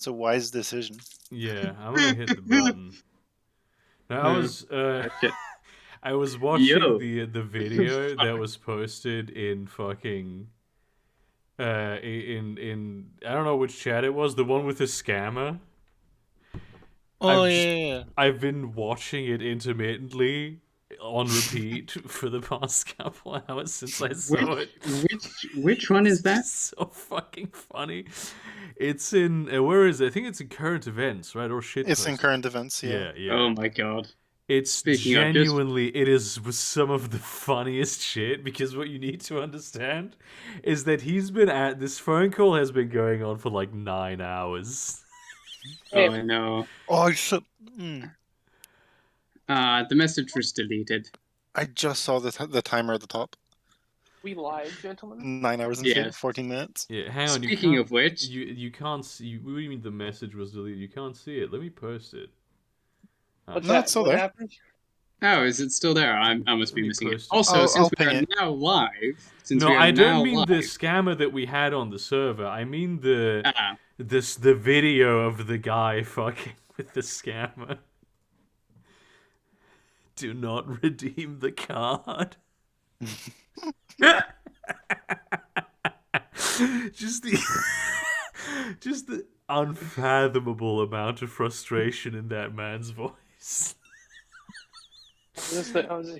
It's a wise decision. Yeah, I'm gonna hit the button. Now, Shit. I was watching Yo. the video that was posted in fucking in I don't know which chat it was, the one with the scammer. Oh I've yeah. I've been watching it intermittently on repeat for the past couple hours since I saw it. Which one is that? It's so fucking funny. It's in where is it? I think it's in current events, right? Or shit. It's in current events. Yeah, yeah. Oh my god. It's Speaking of, genuinely, it is some of the funniest shit, because what you need to understand is that he's been at this phone call has been going on for like 9 hours. Oh no. Oh, I should. The message was deleted. I just saw the timer at the top. We lied, gentlemen. 9 hours and Yeah. 14 minutes. Yeah, hang on. Speaking of which, you can't see. What do you mean the message was deleted? You can't see it. Let me post it. What's No, that? it's still What there. happened? oh, is it still there? I must be Let me missing it. post it. Also, I'll since we ping are it. now live, No, I don't mean the scammer that we had on the server. I mean the video of the guy fucking with the scammer. Do not redeem the card. just the unfathomable amount of frustration in that man's voice. Is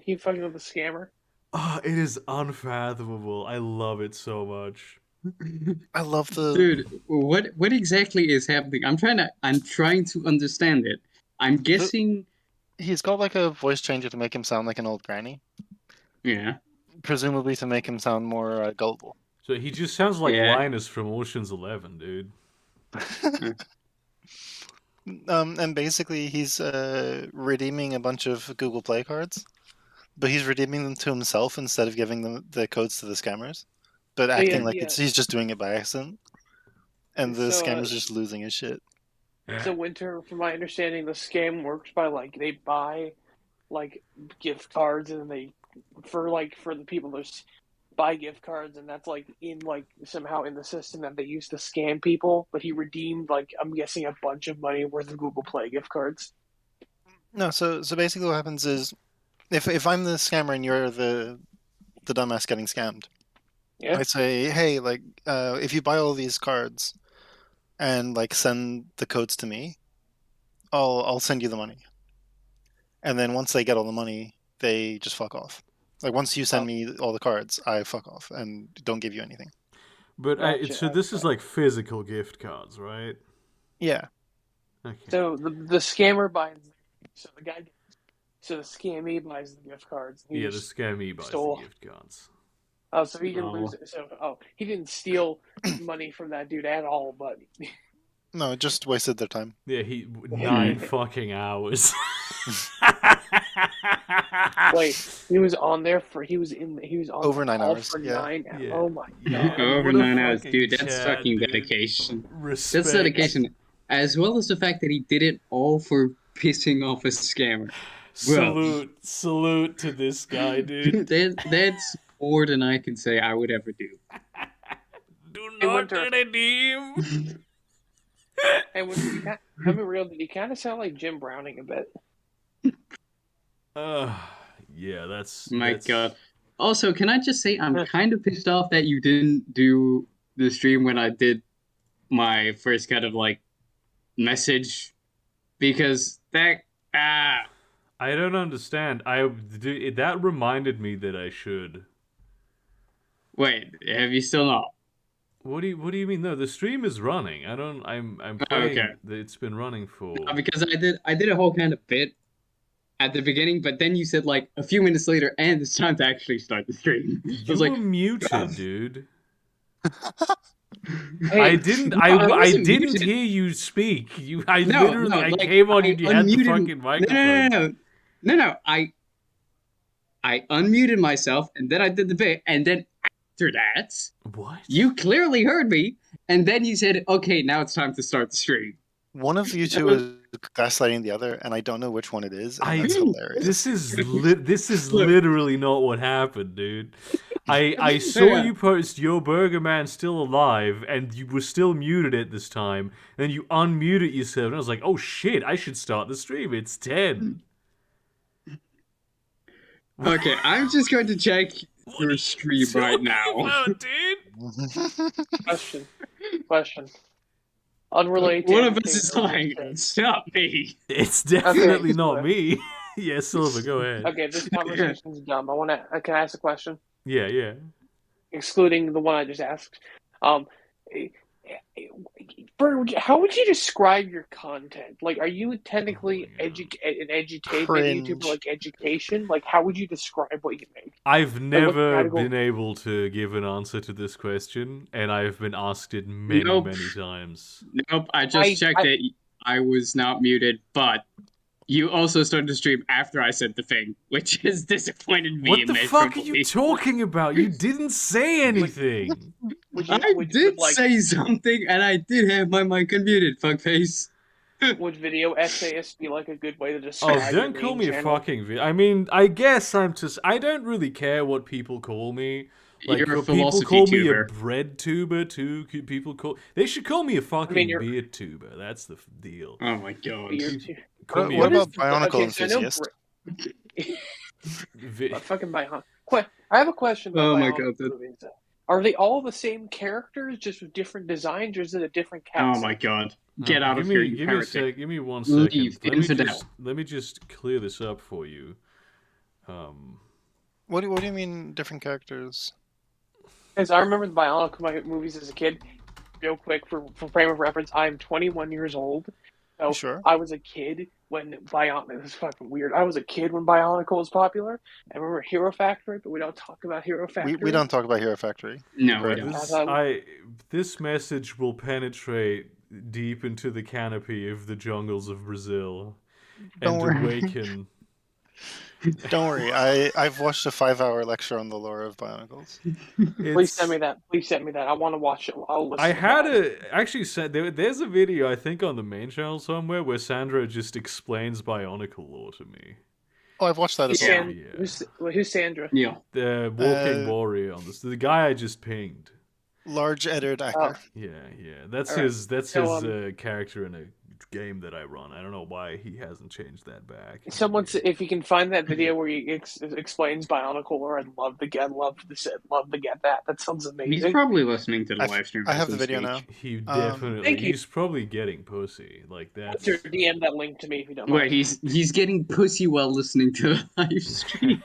he fucking with the scammer? Oh, it is unfathomable. I love it so much. I love the Dude, what exactly is happening? I'm trying to understand it. I'm guessing. He's got like a voice changer to make him sound like an old granny. Yeah. Presumably to make him sound more gullible. So he just sounds like Yeah. Linus from Ocean's 11, dude. And basically he's redeeming a bunch of Google Play cards, but he's redeeming them to himself instead of giving them the codes to the scammers, but acting like he's just doing it by accident. And the scammer's just losing his shit. So Winter, from my understanding, the scam works by like they buy like gift cards and they for the people that buy gift cards, and that's like in like somehow in the system that they use to scam people. But he redeemed like I'm guessing a bunch of money worth of Google Play gift cards. No, so basically what happens is if I'm the scammer and you're the dumbass getting scammed, Yeah. I say, hey, like if you buy all these cards and like send the codes to me, I'll send you the money. And then once they get all the money, they just fuck off. Like once you send me all the cards, I fuck off and don't give you anything. But Gotcha, so this is like physical gift cards, right? Yeah. Okay. So the scammer buys, so the scammee buys the gift cards. Yeah, the scammee buys the gift cards. Oh, so he didn't lose it. So he didn't steal money from that dude at all, but No, just wasted their time. Yeah, 9 fucking hours. Wait, he was on over 9 hours. For yeah. 9 hours. Yeah. Oh my Yeah. god. Over What a 9 hours, fucking dude. That's chat, fucking dude. dedication. Respect. That's dedication. As well as the fact that he did it all for pissing off a scammer. Salute to this guy, dude. That's more than I can say I would ever do. Do not Winter. redeem. And when he I'm real, did he kind of sound like Jim Browning a bit? Yeah, that's God. Also, can I just say I'm kind of pissed off that you didn't do the stream when I did my first kind of like message, because that I don't understand. That reminded me that I should. Wait, have you still not? What do you mean? No, the stream is running. I'm playing. Okay. It's been running for. No, because I did a whole kind of bit at the beginning, but then you said like a few minutes later, and it's time to actually start the stream. You was were like, muted, dude. Hey, I didn't hear you speak. I came on. You had the fucking microphone. No. I unmuted myself, and then I did the bit, and then after that, what? You clearly heard me, and then you said, "Okay, now it's time to start the stream." One of you two gaslighting the other, and I don't know which one it is, and that's hilarious. This is Look. literally not what happened, dude. I saw Yeah. you post "Yo Burger Man still alive" and you were still muted at this time. Then you unmuted yourself, and I was like, "Oh shit! I should start the stream. It's 10." Okay, I'm just going to check What your are you stream right talking now. about, dude? Question. Unrelated. One to of us anything is that was lying. said. It's not me. It's definitely Okay, not so- me. Yeah, Silver, go ahead. Okay, this conversation's dumb. Can I ask a question? Yeah. Excluding the one I just asked. Bert, how would you describe your content? Like, are you technically Oh my God. an edutainment Cringe. YouTuber, like education? Like, how would you describe what you make? I've never category- been able to give an answer to this question, and I've been asked it many, Nope. many times. Nope, I just checked it. I was not muted, but you also started to stream after I said the thing, which has disappointed me. What the fuck are you talking about? You didn't say anything. I did say something, and I did have my mic unmuted, fuckface. Would video essayists be like a good way to describe? Oh, don't your call main me a channel? fucking I mean, I guess I'm just. I don't really care what people call me. Like, You're a people philosophy call me a tuber. bread tuber too. People call. They should call me a fucking you're- beer tuber. That's the deal. Oh my god. You're too- Call me What a about Bionicle Enthusiast? Fucking Bionicle. I have a question about Oh my Bionicle god. movies. Are they all the same characters, just with different designs, or is it a different Oh cast? my god. Get out of give here, me, you give me a heretic. sec. Give me 1 second. Leave, infidel. Let me just clear this up for you. What do you mean different characters? Because I remember the Bionicle movies as a kid. Real quick, for frame of reference, I'm 21 years old. So Sure. I was a kid when Bionicle. This is fucking weird. I was a kid when Bionicle was popular. I remember Hero Factory, but we don't talk about Hero Factory. We don't talk about Hero Factory. No, we Right. don't. This message will penetrate deep into the canopy of the jungles of Brazil Don't and worry. awaken. Don't worry. I've watched a 5-hour lecture on the lore of Bionicles. Please send me that. Please send me that. I want to watch it. I'll listen. I to had that. actually said there's a video I think on the main channel somewhere where Sandra just explains Bionicle lore to me. Oh, I've watched that as Yeah. well. Who's Sandra? Yeah. The walking warrior on this, the guy I just pinged. Large edited actor. Yeah. That's Alright. his. That's So, his character in a game that I run. I don't know why he hasn't changed that back. If you can find that video where he explains Bionicle lore, I'd love to get that. That sounds He's amazing. probably listening to the I've- live stream. I as have the we video speak. now. He definitely. Thank you. He's probably getting pussy. Like that's. Or DM that link to me if you don't mind. Wait, he's getting pussy while listening to the live stream.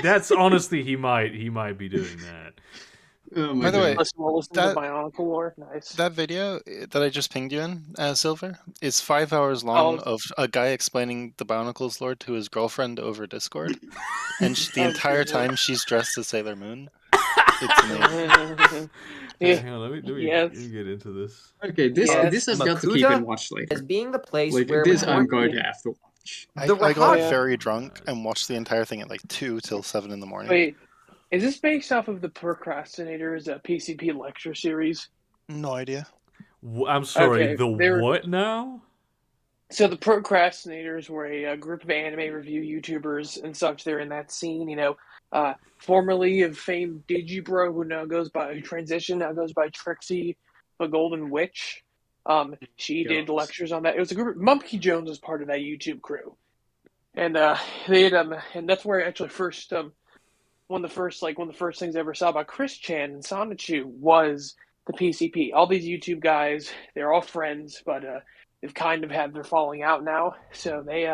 That's honestly he might be doing that. Oh my By the god. way, Listen that- to Bionicle lore. Nice. That video that I just pinged you in, Silver, is 5 hours long of a guy explaining the Bionicles lore to his girlfriend over Discord, and the Oh, entire good. time she's dressed as Sailor Moon. It's amazing. Yeah. Hang on, let me Yes. get into this. Okay, this Yes. I've got to keep Makuta and watch later. as being the place Like where this, I'm majority- going to have to watch. I The got Rahab- very drunk and watched the entire thing at like 2 till 7 in the morning. Wait, is this based off of the Procrastinators PCP lecture series? No idea. I'm sorry. Okay, the they're- what now? So the Procrastinators were a group of anime review YouTubers and such. They're in that scene, formerly of famed Digibro, who transitioned, now goes by Trixie, the Golden Witch. She did Yes. lectures on that. It was a group. Monkey Jones was part of that YouTube crew, and they had and that's where I actually first one of the first things I ever saw about Chris Chan and Sonichu was the PCP. All these YouTube guys, they're all friends, but they've kind of had their falling out now. So they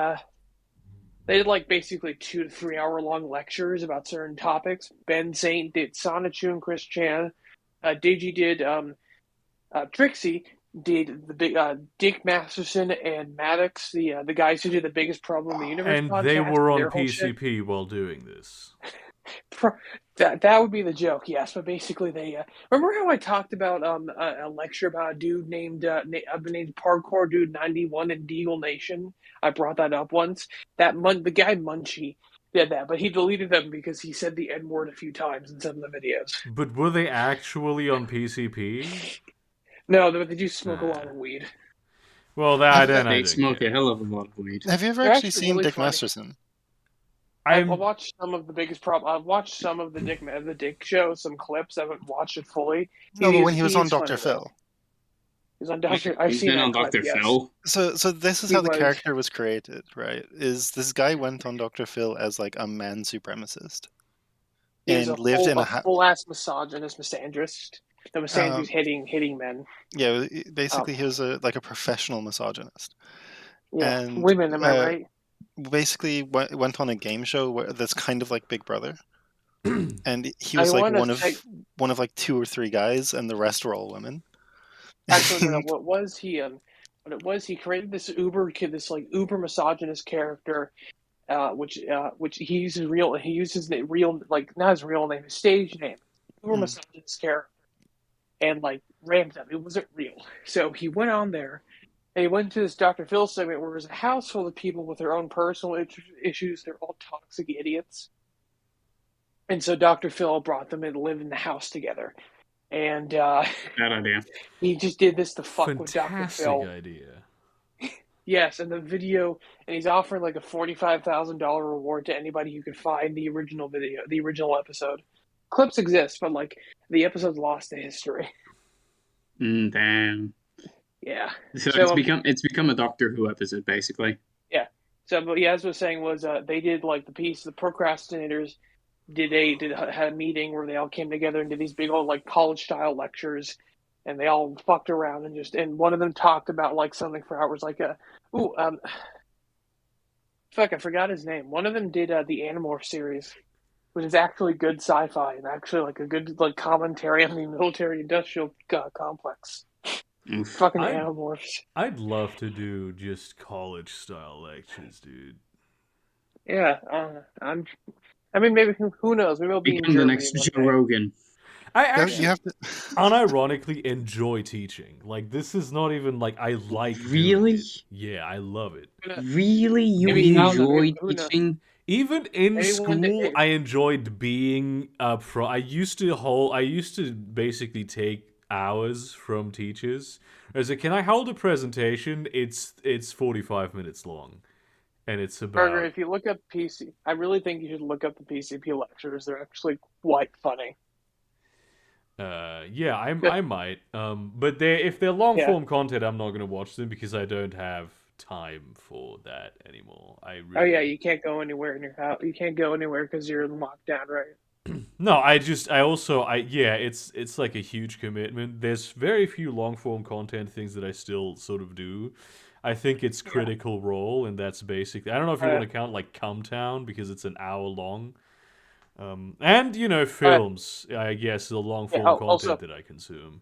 did like basically 2 to 3 hour long lectures about certain topics. Ben Saint did Sonichu and Chris Chan. Digi did Trixie did the big Dick Masterson and Maddox, the guys who did the biggest problem in the universe. And podcast, they were on their whole shit. PCP while doing this. That would be the joke, yes. But basically, they remember how I talked about a lecture about a dude named Parkour Dude 91 in Deagle Nation. I brought that up once. The guy Munchie did that, but he deleted them because he said the N word a few times in some of the videos. But were they actually on PCP? No, they do smoke a lot of weed. Well, that I don't. I They don't smoke care. a hell of a lot of weed. Have you ever They're actually actually seen really Dick funny. Masterson? I've I'm watched some of the biggest problem. I've watched some of the Dick show, some clips. I haven't watched it fully. No, but when he was on He's Dr. funny, though. Phil. He's on Doctor. I've He's seen been that on clip. Dr. Yes, Phil. So this is he how the was. character was created, right? Is this guy went on Dr. Phil as like a man supremacist He was and lived in a full ass misogynist, misandrist. The misandrist um, hitting men. yeah, Um, basically he was like a professional misogynist, yeah, and women. Am I right? basically went on a game show that's kind of like Big Brother, and he I was like want to say. one of like 2 or 3 guys, and the rest were all women. Actually, no. What was he? What it was? He created this this like uber misogynist character, which he uses real. He uses the real, like, not his real name, his stage name. Uber misogynist character, and like ramped up. It wasn't real. So he went on there, and he went to this Dr. Phil segment where there's a house full of people with their own personal issues. They're all toxic idiots, and so Dr. Phil brought them in to live in the house together. And Bad idea. he just did this to fuck with Dr. fantastic Phil. idea. Yes, and the video, and he's offering like a $45,000 reward to anybody who can find the original video, the original episode. Clips exist, but like the episode's lost to history. Damn. Yeah. So So, it's become a Doctor Who episode, basically. yeah. So, but yeah, as I was saying, was they did like the procrastinators had a meeting where they all came together and did these big old like college style lectures, and they all fucked around and one of them talked about like something for hours, like fuck, I forgot his name. One of them did the Animorph series, which is actually good sci-fi and actually like a good like commentary on the military-industrial complex. Oof. Fucking Animorphs. I'd love to do just college style lectures, dude. Yeah, I mean, maybe who knows? Maybe I'll be in Become the Germany next one Joe day. Rogan. I You actually have to. unironically enjoy teaching. Like, this is not even like I like doing Really? it. Yeah, I love it. Really? You Maybe, I don't know, enjoy who knows? teaching? Even in Maybe one day- school, I enjoyed being I used to basically take hours from teachers. As a, can I hold a presentation? It's 45 minutes long, and it's Burger, about if you look up PC, I really think you should look up the PCP lectures. They're actually quite funny. yeah, I might. But if they're long Yeah. form content, I'm not gonna watch them because I don't have time for that anymore. I really... Oh yeah, you can't go anywhere in your house. You can't go anywhere because you're in lockdown, right? No, yeah, it's like a huge commitment. There's very few long form content things that I still sort of do. I think it's Critical Role, and that's basically, I don't know if you want to count like Come Town because it's an hour long. And films, I guess, the long form content also- that I consume.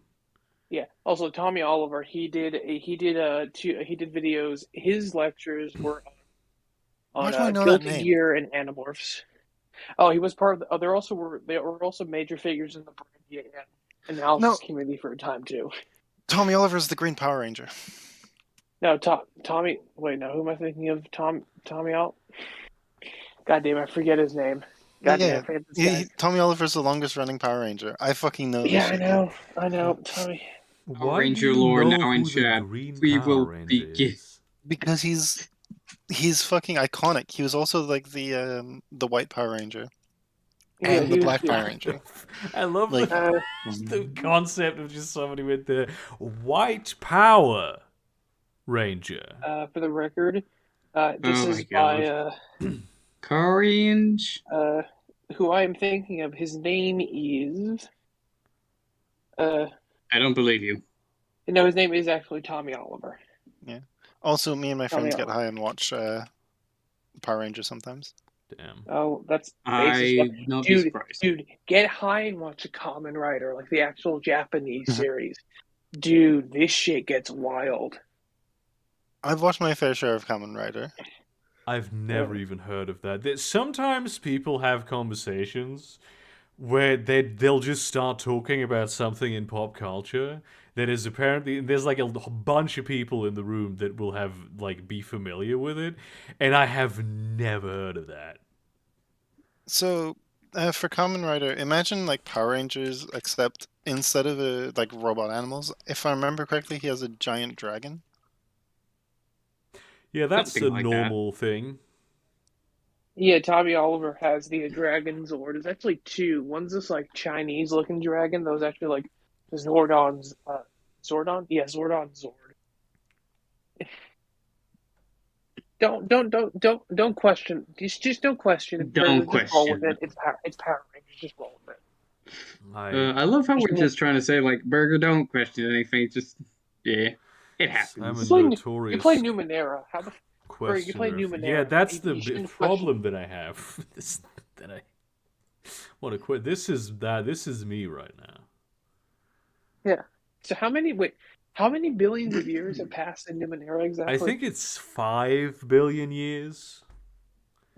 Yeah. Also, Tommy Oliver, he did videos. His lectures were Why on do I know that Guilty name? Gear and Animorphs. Oh, he was part of. There were also major figures in the Brandy analysis community for a time too. Tommy Oliver's the Green Power Ranger. No, Tommy. Wait, no. Who am I thinking of? Tommy Alt. God damn, I forget his name. God damn, I forget this guy. Tommy Oliver's the longest running Power Ranger. I fucking know. Yeah, this shit. I know, Tommy. Why Ranger do you lore know now in who the chat. Green We Power will Ranger begin. is? Because he's fucking iconic. He was also like the White Power Ranger and the Black Power Ranger. I love Like- the concept of just somebody with the White Power Ranger. For the record, this Oh is my God. by Courage? who I am thinking of. His name is I don't believe you. no, his name is actually Tommy Oliver. Also, me and my Tommy friends get Oliver. high and watch Power Rangers sometimes. Damn. Oh, that's I racist. would not be Dude, surprised. dude, get high and watch a Kamen Rider, like the actual Japanese series. Dude, this shit gets wild. I've watched my fair share of Kamen Rider. I've never even heard of that. Sometimes people have conversations where they'll just start talking about something in pop culture that is apparently, there's like a bunch of people in the room that will have like be familiar with it, and I have never heard of that. So, for Kamen Rider, imagine like Power Rangers, except instead of like robot animals, if I remember correctly, he has a giant dragon. Yeah, that's Something a like that. normal thing. Yeah, Tommy Oliver has the Dragon Zord. There's actually two. One's this like Chinese looking dragon. Those actually like Zordon's Zordon? Yeah, Zordon Zord. Don't question. Just don't question it, Don't Burger. Just roll with question it. it. It's Power Rangers. Just roll with it. I I love how Just we're roll. just trying to say, like, Burger, don't question anything. Just, yeah, it I'm a You happens. play you play notorious Numenera. How the Burger, you play questioner. Yeah, Numenera. that's You, the you shouldn't question. problem that I have. That I want to quit. This is that. This is me right now. Yeah. So how many billions of years have passed in Numenera I exactly? think it's 5 billion years.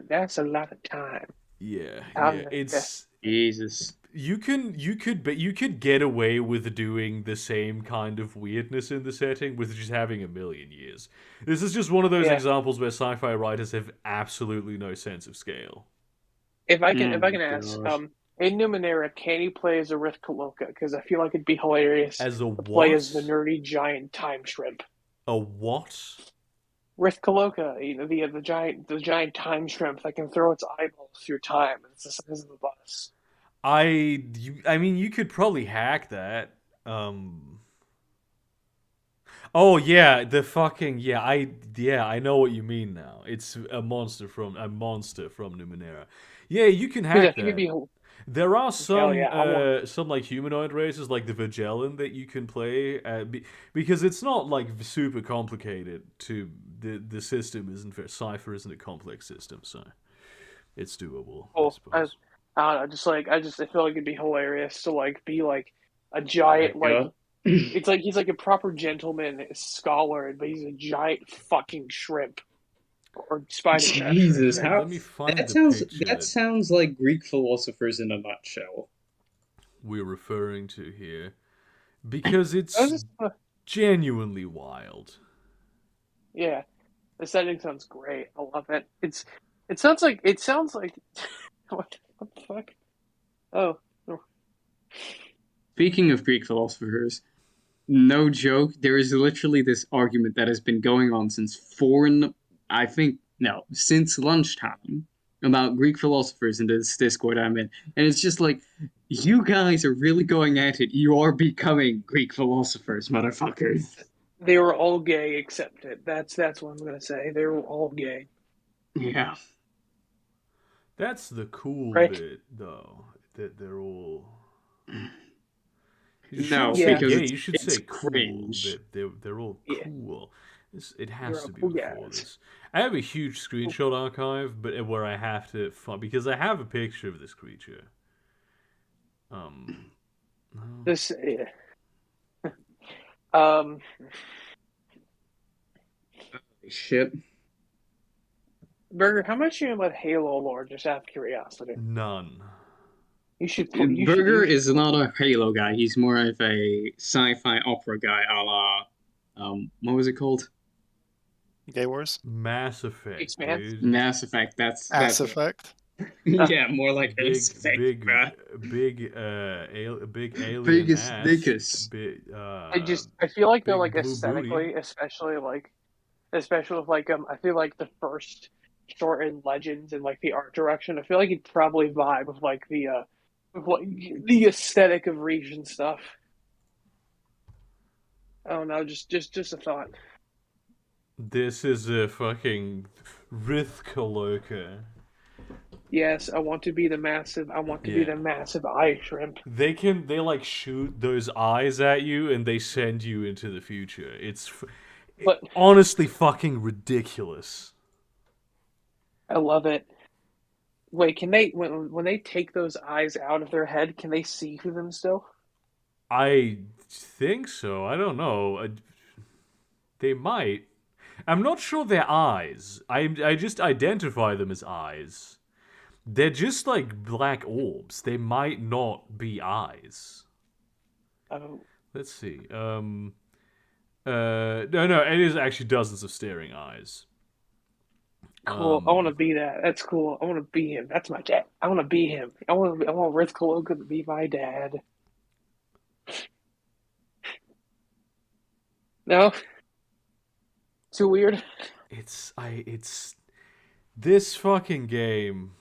That's a lot of time. Yeah, yeah. Yeah. It's Jesus. you could get away with doing the same kind of weirdness in the setting with just having 1 million years. This is just one of those Yeah. examples where sci-fi writers have absolutely no sense of scale. If I Oh can ask, gosh. in Numenera, can you play as a Rift Kaloka? Because I feel like it'd be hilarious As a to play as what? the nerdy giant time shrimp. A what? Rift Kaloka, the giant time shrimp that can throw its eyeballs through time. It's the size of a bus. I mean, you could probably hack that. Oh yeah, the fucking I know what you mean now. It's a monster from Numenera. Yeah, you can Because I hack think it'd that. be There are hell yeah. I want. some like humanoid races like the Vagellan that you can play because it's not like super complicated to the system isn't very Cipher isn't a complex system, so it's doable, I Well, suppose. I don't know. I feel like it'd be hilarious to like be like a Oh my giant like god. it's like he's like a proper gentleman scholar, but he's a giant fucking shrimp or spider crab shrimp. Jesus, how Let me find that the sounds picture that that sounds like Greek philosophers in a nutshell. we're referring to here because I was it's just, genuinely wild. yeah, the setting sounds great. I love it. It sounds like what the fuck? Oh, no. Speaking of Greek philosophers, no joke, there is literally this argument that has been going on since I think, no, since lunchtime about Greek philosophers in this Discord I'm in. And it's just like, you guys are really going at it. You are becoming Greek philosophers, motherfuckers. They were all gay except it. That's what I'm gonna say. They were all gay, Yeah. That's the cool right? bit, though, that they're all. You No, shouldn't say Yeah, because gay. You should it's say cool. cringe. That they're all yeah. cool. It They're has all to be cool before guys. this. I have a huge screenshot archive, but where I have to find because I have a picture of this creature. No. This, um, Shit. Burger, how much do you know about Halo lore? Just out of curiosity. None. You should. You should. Burger You should. is not a Halo guy. He's more of a sci-fi opera guy, a la, what was it called? Gay Wars, Mass Effect, Expanse? dude. Mass Effect. Ass That's it. Effect. Yeah, more like Big, Ace Effect, big, bruh. big alien Biggest, ass. biggest. I feel like they're Big like blue booty. aesthetically, especially with like I feel like the first short in Legends and like the art direction. I feel like it'd probably vibe with like the aesthetic of region stuff. I don't know. Just a thought. This is a fucking Rithkaloka. Yes, I want to be the massive. I want to be Yeah. the massive eye shrimp. They like shoot those eyes at you and they send you into the future. But honestly fucking ridiculous. I love it. Wait, can they when they take those eyes out of their head? Can they see through them still? I think so. I don't know. They might. I'm not sure they're eyes. I just identify them as eyes. They're just like black orbs. They might not be eyes. Oh, Let's see. No, it is actually dozens of staring eyes. cool. I want to be that. That's cool. I want to be him. That's my dad. I want to be him. I want Riz Kaloka to be my dad. No? Too weird? it's this fucking game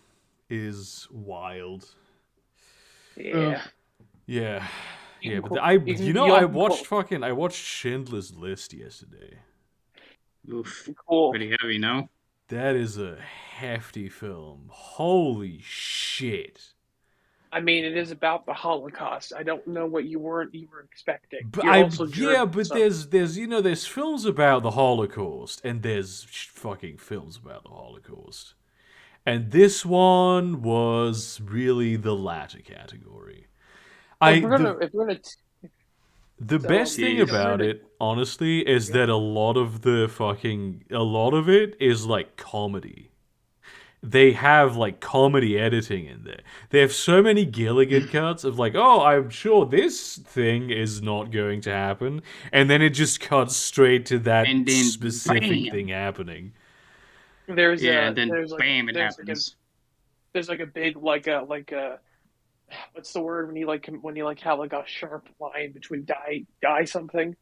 is wild. Yeah. Yeah. Yeah, but I I watched Schindler's List yesterday. Oof. cool. Pretty heavy, no? That is a hefty film. Holy shit. I mean, it is about the Holocaust. I don't know what you were expecting. But You're also German, but so. there's films about the Holocaust and there's fucking films about the Holocaust. And this one was really the latter category. Well, if we're gonna The so, best thing Jeez. about it, honestly, is that a lot of it is like comedy. They have like comedy editing in there. They have so many Gilligan cuts of like, oh, I'm sure this thing is not going to happen, and then it just cuts straight to that And then specific bam! thing happening. there's And then there's like bam, it there's happens. there's like a big like a what's the word when you have like a sharp line between something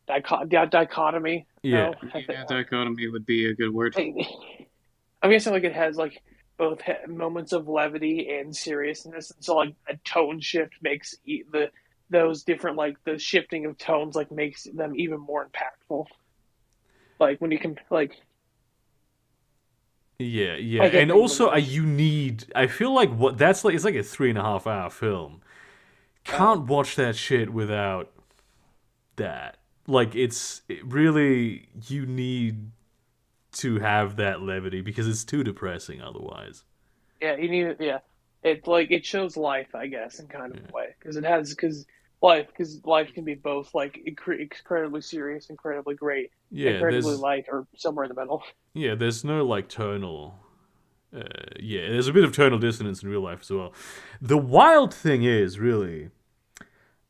dichotomy. Yeah. No? Yeah, dichotomy would be a good word. I'm guessing like it has like both moments of levity and seriousness, and so like a tone shift makes those different like the shifting of tones like makes them even more impactful. Like when you can like Yeah, yeah, I get and what you also mean. I feel like what that's like. It's like a 3.5 hour film. Can't watch that shit without that. Like really you need to have that levity because it's too depressing otherwise. Yeah, you need it. Yeah, it shows life, I guess, in kind of Yeah. a way because life can be both like incredibly serious, incredibly great, Yeah, incredibly light, or somewhere in the middle. there's no like tonal. There's a bit of tonal dissonance in real life as well. The wild thing is really,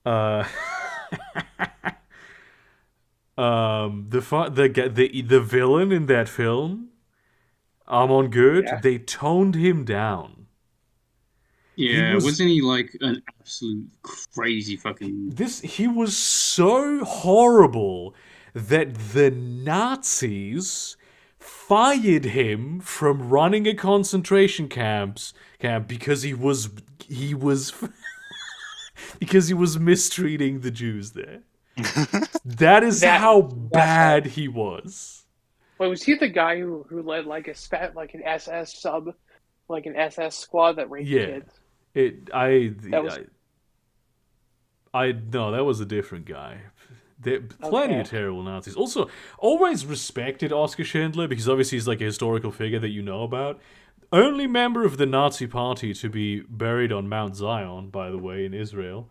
uh, the villain in that film, Amon Good, Yeah. they toned him down. Yeah, was- wasn't he like an absolute crazy fucking... He was so horrible that the Nazis fired him from running a concentration camp because he was because he was mistreating the Jews there. That is how bad he was. Wait, was he the guy who led like an SS sub, like an SS squad that raped kids? No, that was a different guy. Plenty of terrible Nazis. Also, always respected Oskar Schindler because obviously he's like a historical figure that you know about. Only member of the Nazi party to be buried on Mount Zion, by the way, in Israel.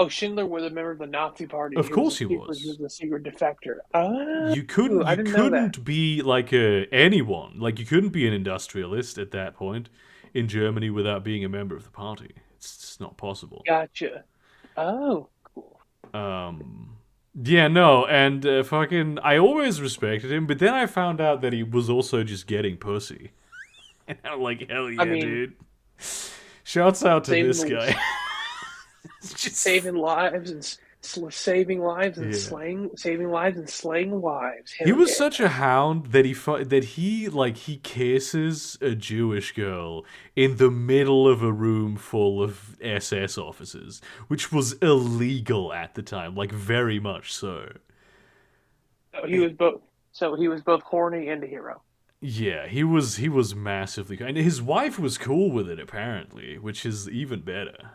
Schindler was a member of the Nazi party. Of course he was. He was a secret defector. Oh, You couldn't. I didn't know that. Be like anyone. Like you couldn't be an industrialist at that point in Germany without being a member of the party. It's just not possible. Gotcha. Oh, cool. Yeah, no, and fucking, I always respected him, but then I found out that he was also just getting pussy. And I'm like, hell yeah, dude. Shouts out to this guy. Saving lives and slaying wives. He was such a hound that he kisses a Jewish girl in the middle of a room full of SS officers, which was illegal at the time, like very much so. He was both horny and a hero. Yeah, he was massively, and his wife was cool with it apparently, which is even better.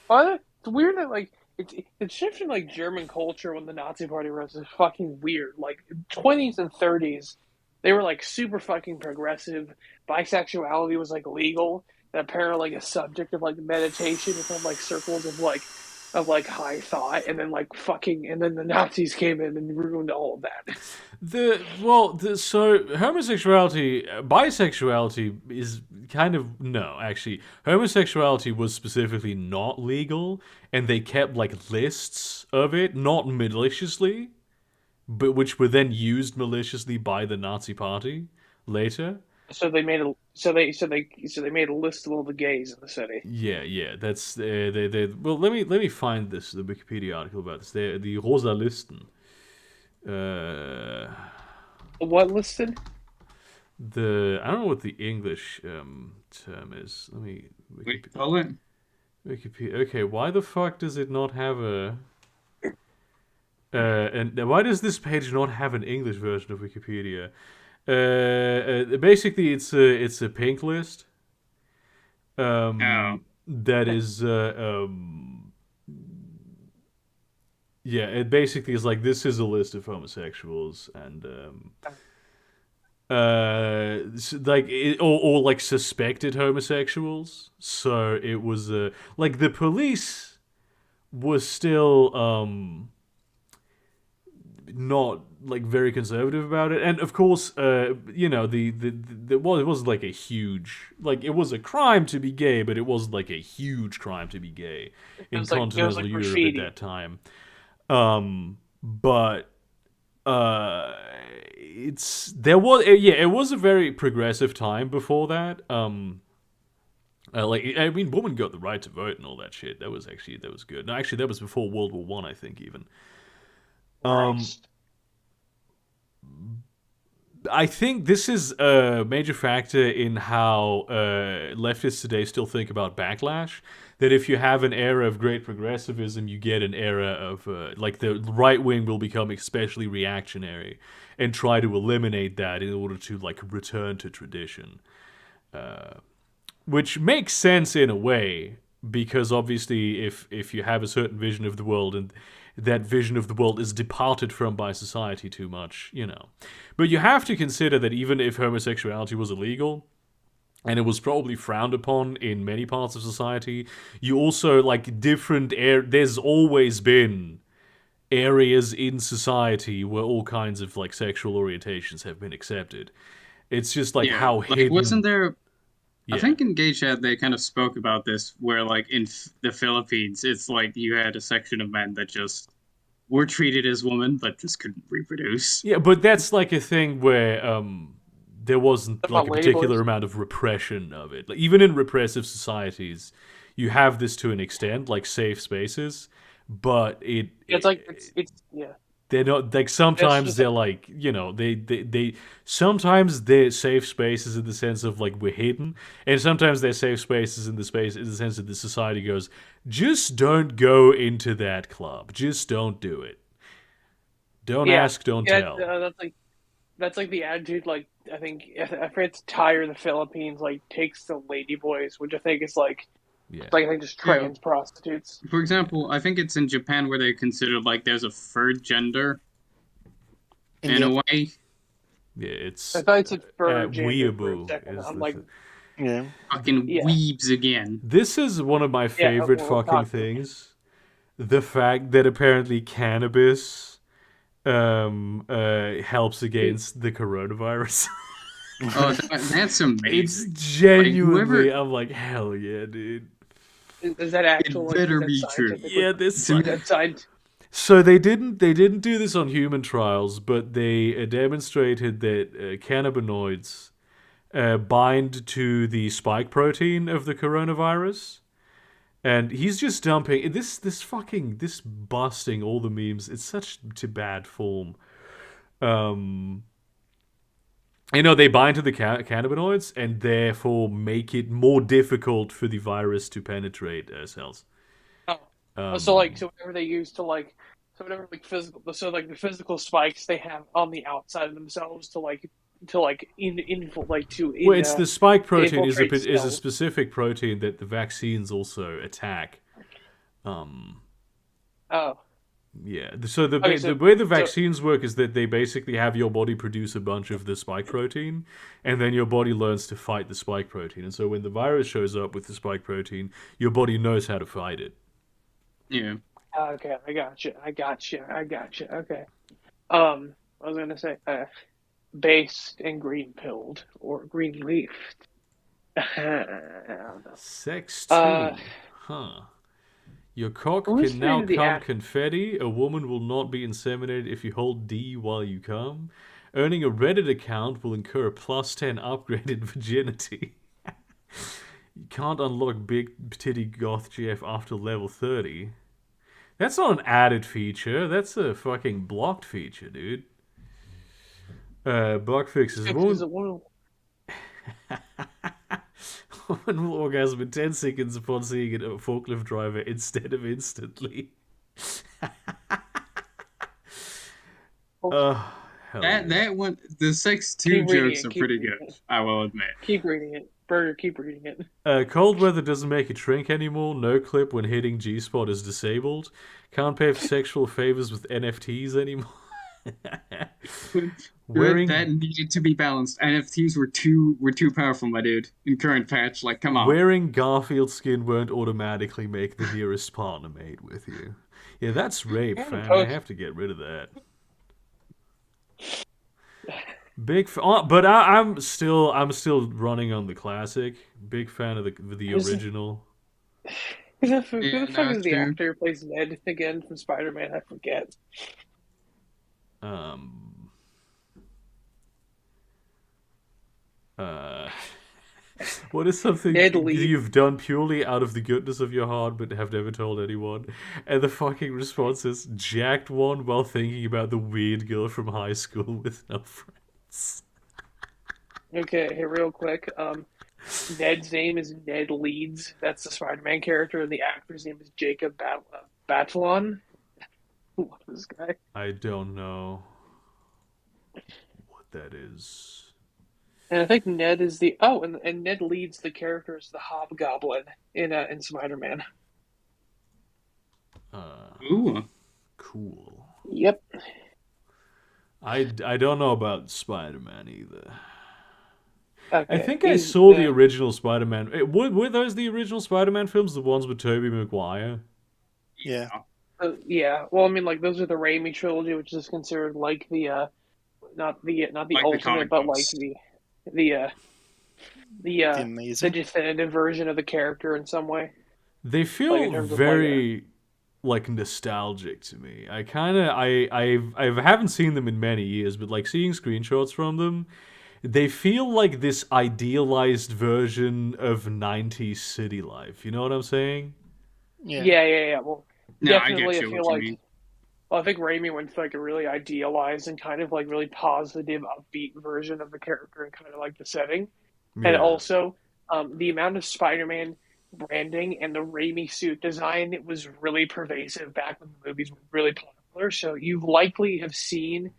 Well, it's weird that like it's shifting like German culture when the Nazi Party rose is fucking weird. Like 20s and 30s, they were like super fucking progressive. Bisexuality was like legal and apparently like a subject of like meditation within like circles of high thought, and then the Nazis came in and ruined all of that. So bisexuality is kind of, no, actually, homosexuality was specifically not legal, and they kept like lists of it, not maliciously, but which were then used maliciously by the Nazi Party later. So they made a list of all the gays in the city. Yeah. That's well. Let me find the Wikipedia article about this. The Rosa Listen. What listed? I don't know what the English term is. Let me Wait, call it. Wikipedia. Okay, why the fuck does it not have a? And why does this page not have an English version of Wikipedia? Basically, it's a pink list. Oh, That is yeah. It basically is like this is a list of homosexuals and like or like suspected homosexuals. So it was like the police was still not like very conservative about it, and of course you know it was like a huge, like it was a crime to be gay, but it was like a huge crime to be gay in It was continental like Europe at graffiti. that time. But it's there was yeah, it was a very progressive time before that. Like I mean, women got the right to vote and all that shit. That was good. No, actually, that was before World War One, I think, even. Christ. I think this is a major factor in how leftists today still think about backlash. That if you have an era of great progressivism, you get an era of like the right wing will become especially reactionary and try to eliminate that in order to like return to tradition, which makes sense in a way, because obviously if you have a certain vision of the world and that vision of the world is departed from by society too much, you know. But you have to consider that even if homosexuality was illegal, and it was probably frowned upon in many parts of society, you also like there's always been areas in society where all kinds of like sexual orientations have been accepted. It's just like yeah. how Like, wasn't hidden. there? I Yeah. think in Gay Chat they kind of spoke about this, where like in the Philippines, it's like you had a section of men that just were treated as women, but just couldn't reproduce. Yeah, but that's like a thing where there wasn't like About a ladyboys. particular amount of repression of it. Like even in repressive societies, you have this to an extent, like safe spaces, but It's like it's yeah. they're not like It's sometimes just they're like, you know, they sometimes they're safe spaces in the sense of like we're hidden, and sometimes they're safe spaces in the sense that the society goes, just don't go into that club, just don't do it, don't yeah. ask, don't Yeah, tell. that's like the attitude. Like I think I forget it's Thai or the Philippines like takes the ladyboys, which I think is Yeah. like I think just Yeah. trans prostitutes. For example, I think it's in Japan where they consider like there's a third gender in a way. Yeah, it's I thought it said fur gender for a weeaboo second. is I'm the like, Yeah. Fucking yeah, weebs again. This is one of my yeah. favorite We'll fucking talk to it. things. The fact that apparently cannabis helps against the coronavirus. Oh, that's It's amazing. genuinely, whoever, I'm like, hell yeah, dude. Is that actual? it Like, better is that be true. scientifically? Yeah, this. To Is that science? So they didn't do this on human trials, but they demonstrated that cannabinoids bind to the spike protein of the coronavirus. And he's just dumping this busting all the memes. It's such to bad form. Um, you know, they bind to the cannabinoids and therefore make it more difficult for the virus to penetrate cells. So whatever they use to so whatever like physical, so like the physical spikes they have on the outside of themselves to Well, it's the spike protein infiltrate is a cells. specific protein that the vaccines also attack. Oh, Yeah. So okay. the way the vaccines work is that they basically have your body produce a bunch of the spike protein, and then your body learns to fight the spike protein. And so when the virus shows up with the spike protein, your body knows how to fight it. yeah. okay. I got you. Okay. I was gonna say based and green pilled or green leafed. I don't know. 16. Huh. Your cock Who's can now created the come act? confetti. A woman will not be inseminated if you hold D while you come. Earning a Reddit account will incur a +10 upgraded virginity. You can't unlock Big Titty Goth GF after level 30. That's not an added feature. That's a fucking blocked feature, dude. Bug fixes. Fixes it one. Woman will orgasm in 10 seconds upon seeing a forklift driver instead of instantly. Hell yeah. That one, the sex 2 Keep reading jokes it, are keep pretty reading good, it. I will admit. Keep reading it. Burger, keep reading it. Cold weather doesn't make it shrink anymore. No clip when hitting G-spot is disabled. Can't pay for sexual favors with NFTs anymore. Wearing That needed to be balanced. NFTs were too powerful, my dude. In current patch, like, come on. wearing Garfield skin won't automatically make the nearest partner mate with you. Yeah, that's rape, fam. I have to get rid of that. But I'm still running on the classic. Big fan of the original. Who the fuck is the true. actor who plays Ned again from Spider-Man? I forget. What is something Ned Leeds. you've done purely out of the goodness of your heart but have never told anyone? And the fucking response is jacked one while thinking about the weird girl from high school with no friends. Okay, hey, real quick. Ned's name is Ned Leeds. That's the Spider-Man character, and the actor's name is Jacob Batalon. What is this guy? I don't know what that is. And I think Ned is the and Ned Leeds the character is the Hobgoblin in Spider-Man. Ooh. Cool. Yep. I don't know about Spider-Man either. Okay. I think I saw the original Spider-Man. Were those the original Spider-Man films? The ones with Tobey Maguire? Yeah. Yeah. Well, I mean, like those are the Raimi trilogy, which is considered like the not the Like ultimate, but like books. the Amazing. definitive version of the character in some way. They feel Like, in terms of, very like nostalgic to me. I kind of I haven't seen them in many years, but like seeing screenshots from them, they feel like this idealized version of 90s city life. You know what I'm saying? Yeah. Well, No, definitely, I I get you feel what you like. mean. Well, I think Raimi went for like a really idealized and kind of like really positive, upbeat version of the character and kind of like the setting. And Yeah. also, the amount of Spider-Man branding and the Raimi suit design, it was really pervasive back when the movies were really popular. So you likely have seen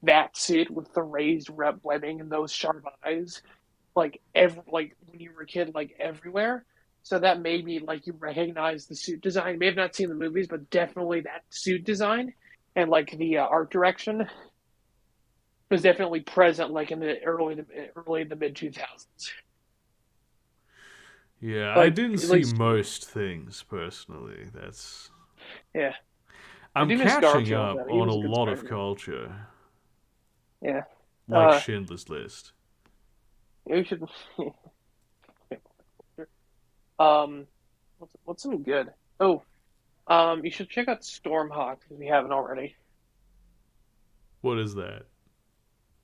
that suit with the raised webbing and those sharp eyes, like when you were a kid, like everywhere. So that made me like you recognize the suit design. You may have not seen the movies, but definitely that suit design and like the art direction was definitely present, like in the early the mid 2000s. Yeah, Like, I didn't at see least- most things personally. That's Yeah, I'm do miss catching Garfield, up though. He on was a a good lot of Spider-Man. culture, yeah. like Schindler's List. You should. What's something good? Oh, you should check out Stormhawk if you haven't already. What is that?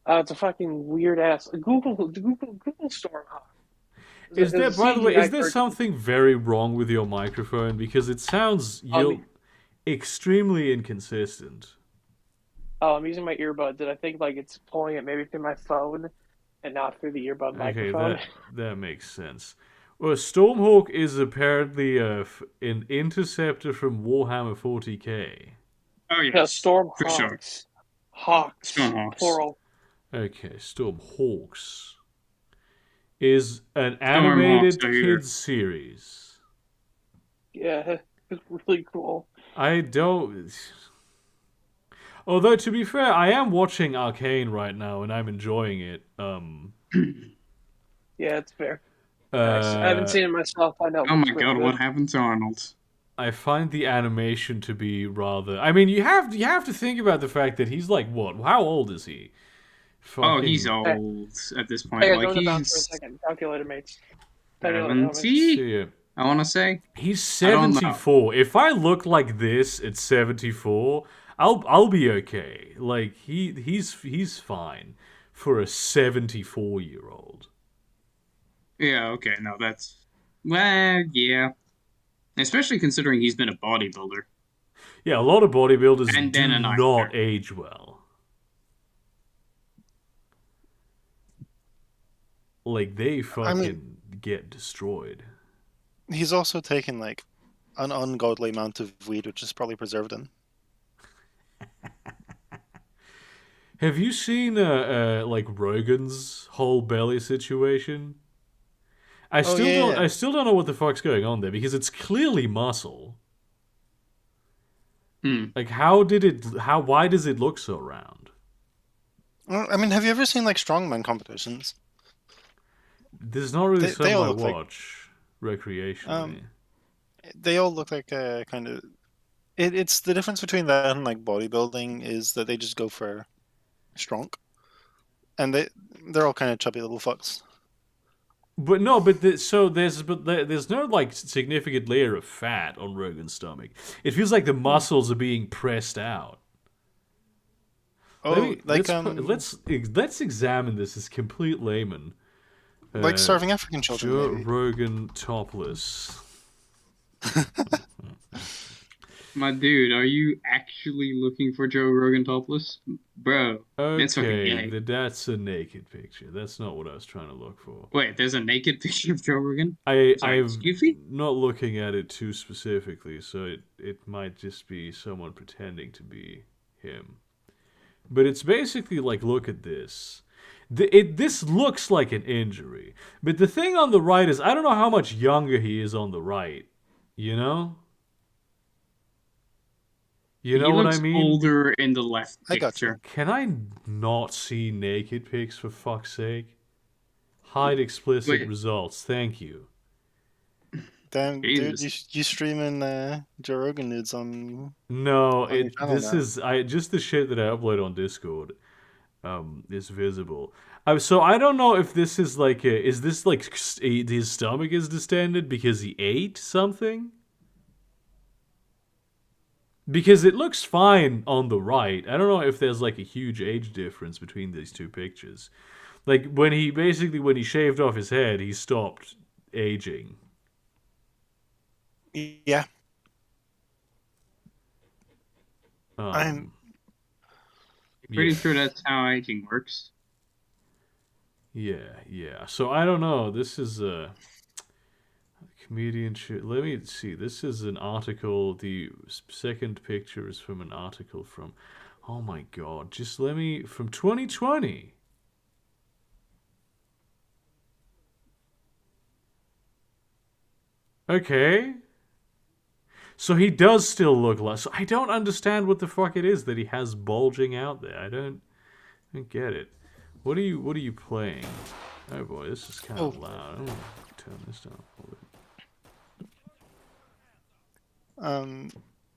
It's a fucking weird ass. Google Stormhawk. Is there, There's a by the way, CGI is there cartoon. something very wrong with your microphone? Because it sounds extremely inconsistent. Oh, I'm using my earbuds, and I think like it's pulling it maybe through my phone and not through the earbud microphone. Okay, that makes sense. Well, Stormhawk is apparently an interceptor from Warhammer 40k. Oh, Yeah, yes. Stormhawks. For sure. Hawks. Stormhawks. Plural. Okay, Stormhawks is an animated kids series. Yeah, it's really cool. I don't. Although to be fair, I am watching Arcane right now and I'm enjoying it. Yeah, it's fair. Nice. I haven't seen it myself. I know. Oh my god, what happened to Arnold? I find the animation to be rather. I mean, you have to think about the fact that he's like what? How old is he? Oh, he's old at this point. Hey, like he's... for a he's second. Calculator mates. 70. I want to say he's 74. If I look like this at 74, I'll be okay. Like he's fine for a 74-year-old. Yeah. Okay. No, that's yeah. Especially considering he's been a bodybuilder. Yeah, a lot of bodybuilders and then do not age well. like they I mean, fucking get destroyed. he's also taken like an ungodly amount of weed, which is probably preserved in. Have you seen like Rogan's whole belly situation? Oh yeah, I yeah. still don't know what the fuck's going on there because it's clearly muscle. Hmm. Like why does it look so round? I mean, have you ever seen like strongman competitions? This is not really They something all I look like watch recreationally. um they all look like kind of it's the difference between that and like bodybuilding is that they just go for strong, and they're all kind of chubby little fucks. But no, there's no like significant layer of fat on Rogan's stomach. It feels like the muscles are being pressed out. Oh, Let's examine this as complete layman. like Uh, starving African children Joe maybe. Rogan topless. My dude, are you actually looking for Joe Rogan topless? Bro, that's fucking Okay, gay. that's a naked picture. That's not what I was trying to look for. Wait, there's a naked picture of Joe Rogan? Sorry, I'm excuse me? not looking at it too specifically, so it might just be someone pretending to be him. But it's basically like, look at this. This looks like an injury. But the thing on the right is, I don't know how much younger he is on the right. You know? You He know what I looks mean? older in the left I got you. picture. Can I not see naked pics for fuck's sake? Hide explicit Wait, results. Thank you. Damn, dude, Jesus. you streaming Joe Rogan nudes No, on your channel this now? is I just the shit that I upload on Discord is visible. So I don't know if this is like is this like his stomach is distended because he ate something? Because it looks fine on the right. I don't know if there's like a huge age difference between these two pictures. Like when he shaved off his head, he stopped aging. Yeah, I'm. Um Pretty yeah. sure that's how aging works. Yeah. So I don't know. This is a comedian shit. Let me see. This is an article. The second picture is from an article from. Oh my god! Just let me from 2020. Okay. So he does still look like. So I don't understand what the fuck it is that he has bulging out there. I don't get it. What are you playing? Oh boy, this is kind Oh, of loud. I'm gonna turn this down a little bit.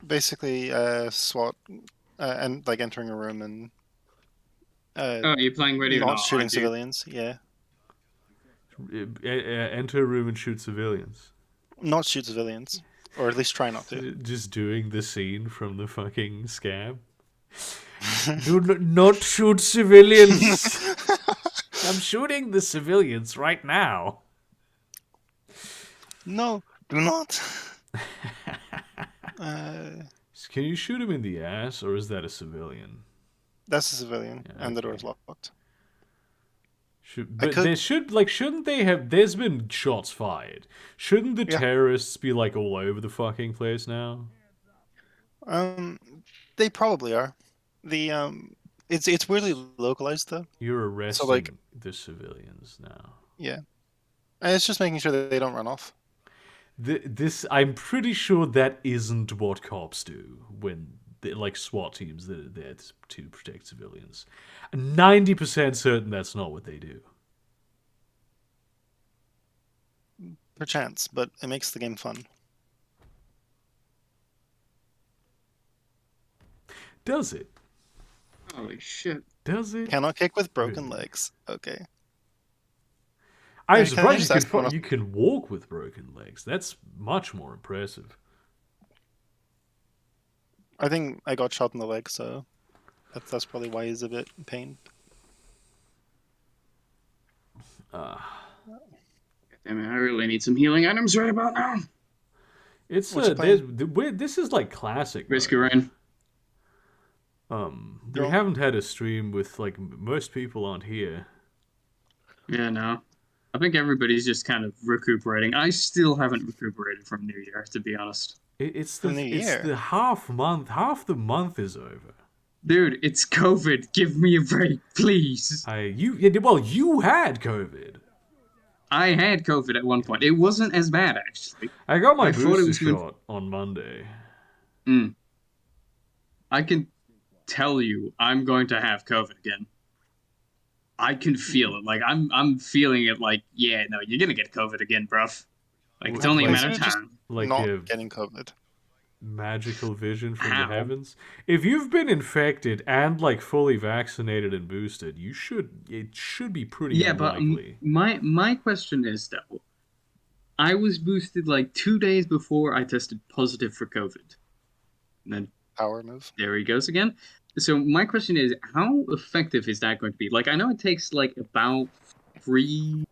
Basically, SWAT, and like entering a room and Oh, you're playing Ready or not Not, shooting aren't you? civilians. Yeah, Enter a room and shoot civilians. not shoot civilians, or at least try not to. Just doing the scene from the fucking scam. Do not shoot civilians. I'm shooting the civilians right now. No, do not. Can you shoot him in the ass, or is that a civilian? That's a civilian, Yeah, and the okay. door's locked. I But could. there shouldn't they have? There's been shots fired. Shouldn't the Yeah. terrorists be like all over the fucking place now? They probably are. The it's weirdly localized though. You're So arresting like, the civilians now. yeah, and it's just making sure that they don't run off. This I'm pretty sure that isn't what cops do when like SWAT teams that are there to protect civilians. 90% certain that's not what they do. Perchance, but it makes the game fun. Does it? Holy shit. Does it? Cannot kick with broken Really? legs. Okay. I'm Can I surprised just ask one you can walk with broken legs. That's much more impressive. I think I got shot in the leg, so that's probably why he's a bit in pain. Damn it, I really need some healing items right about now. It's What's your this is like classic Risk mode. Rain. We haven't had a stream with like most people aren't here. Yeah, no. I think everybody's just kind of recuperating. I still haven't recuperated from New Year, to be honest. It's From the the year. half month. Half the month is over. Dude, it's COVID. Give me a break, please. Well, you had COVID. I had COVID at one point. It wasn't as bad, actually. I got my I thought it booster was going. shot on Monday. Mm, I can tell you, I'm going to have COVID again. I can feel it. Like I'm feeling it. Like, yeah, no, you're gonna get COVID again, bruv. Like it's Like only a Why matter isn't of it just time. like not a getting COVID? magical vision from the How? heavens. If you've been infected and like fully vaccinated and boosted, it should be pretty Yeah, but unlikely. my question is though, I was boosted like 2 days before I tested positive for COVID. And then Power move. there he goes again. So my question is, how effective is that going to be? Like, I know it takes like about 3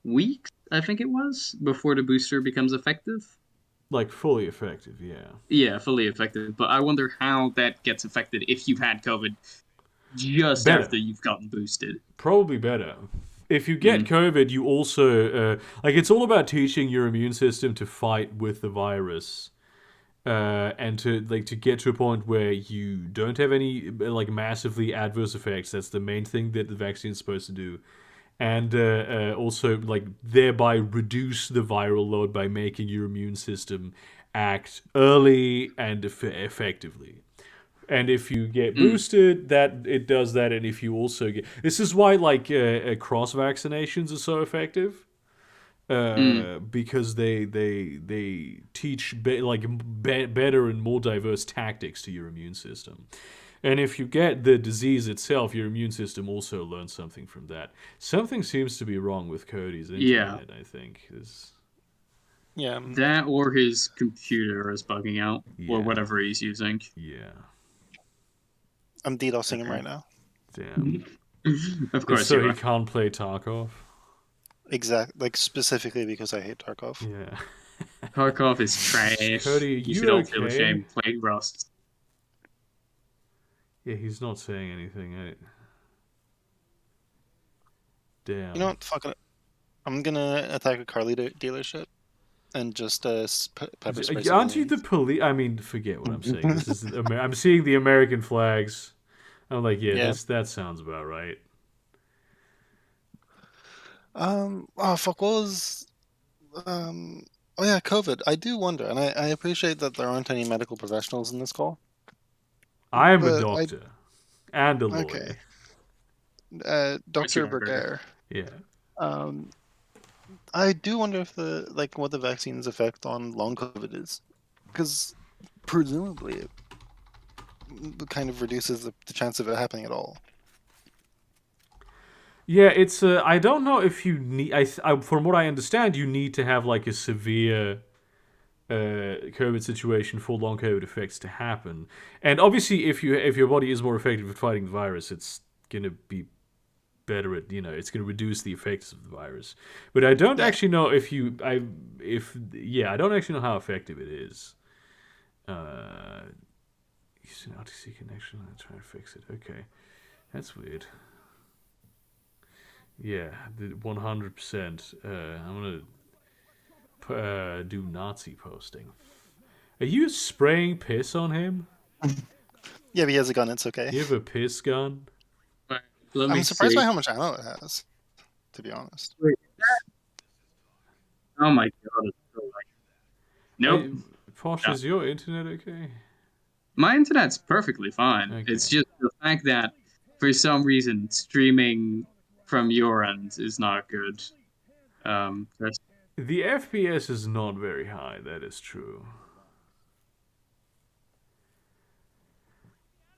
weeks, I think it was, before the booster becomes effective. Like fully effective, yeah. Yeah, fully effective. But I wonder how that gets affected if you've had COVID just Better. after you've gotten boosted. Probably better. If you get Mm. COVID, you also like it's all about teaching your immune system to fight with the virus, and to get to a point where you don't have any like massively adverse effects. That's the main thing that the vaccine is supposed to do, and also like thereby reduce the viral load by making your immune system act early and effectively. And if you get Mm. boosted, that it does that. And if you also get, this is why like cross vaccinations are so effective, Mm. because they teach better and more diverse tactics to your immune system. And if you get the disease itself, your immune system also learns something from that. Something seems to be wrong with Cody's Yeah. internet. I think is Yeah. That or his computer is bugging out, or yeah, whatever he's using. yeah. I'm DDoSing him Okay. right now. Damn. Of course So you he are. can't play Tarkov. Like specifically because I hate Tarkov. Yeah. Tarkov is trash. Cody, are You you should all feel okay? ashamed playing Rust. Yeah, he's not saying anything. Damn. You know what? Fuck it. I'm gonna attack a car dealership and just pepper spray Aren't you the civilians. police? I mean, forget what I'm saying. This is I'm seeing the American flags. I'm like, yeah, Yeah. that sounds about right. Oh fuck. What was? Oh yeah, COVID. I do wonder, and I appreciate that there aren't any medical professionals in this call. I am a But doctor and a okay. lawyer. Dr. Sure. Berger. Yeah. I do wonder if what the vaccine's effect on long COVID is, because presumably it kind of reduces the chance of it happening at all. Yeah, it's I don't know if you need. From what I understand, you need to have like a severe COVID situation for long COVID effects to happen. And obviously, if your body is more effective at fighting the virus, it's gonna be better at it's going to reduce the effects of the virus. But I don't Yeah. actually know I don't actually know how effective it is. Use an RTC connection and try to fix it. Okay, that's weird. Yeah, 100%. I'm gonna do Nazi posting. Are you spraying piss on him? Yeah, but he has a gun. It's okay. You have a piss gun? But let me I'm surprised see. by how much ammo it has, to be honest. Oh my god, it's so light. Nope. Posh, No. is your internet okay? My internet's perfectly fine. Okay. It's just the fact that for some reason streaming from your end is not good. The FPS is not very high, that is true.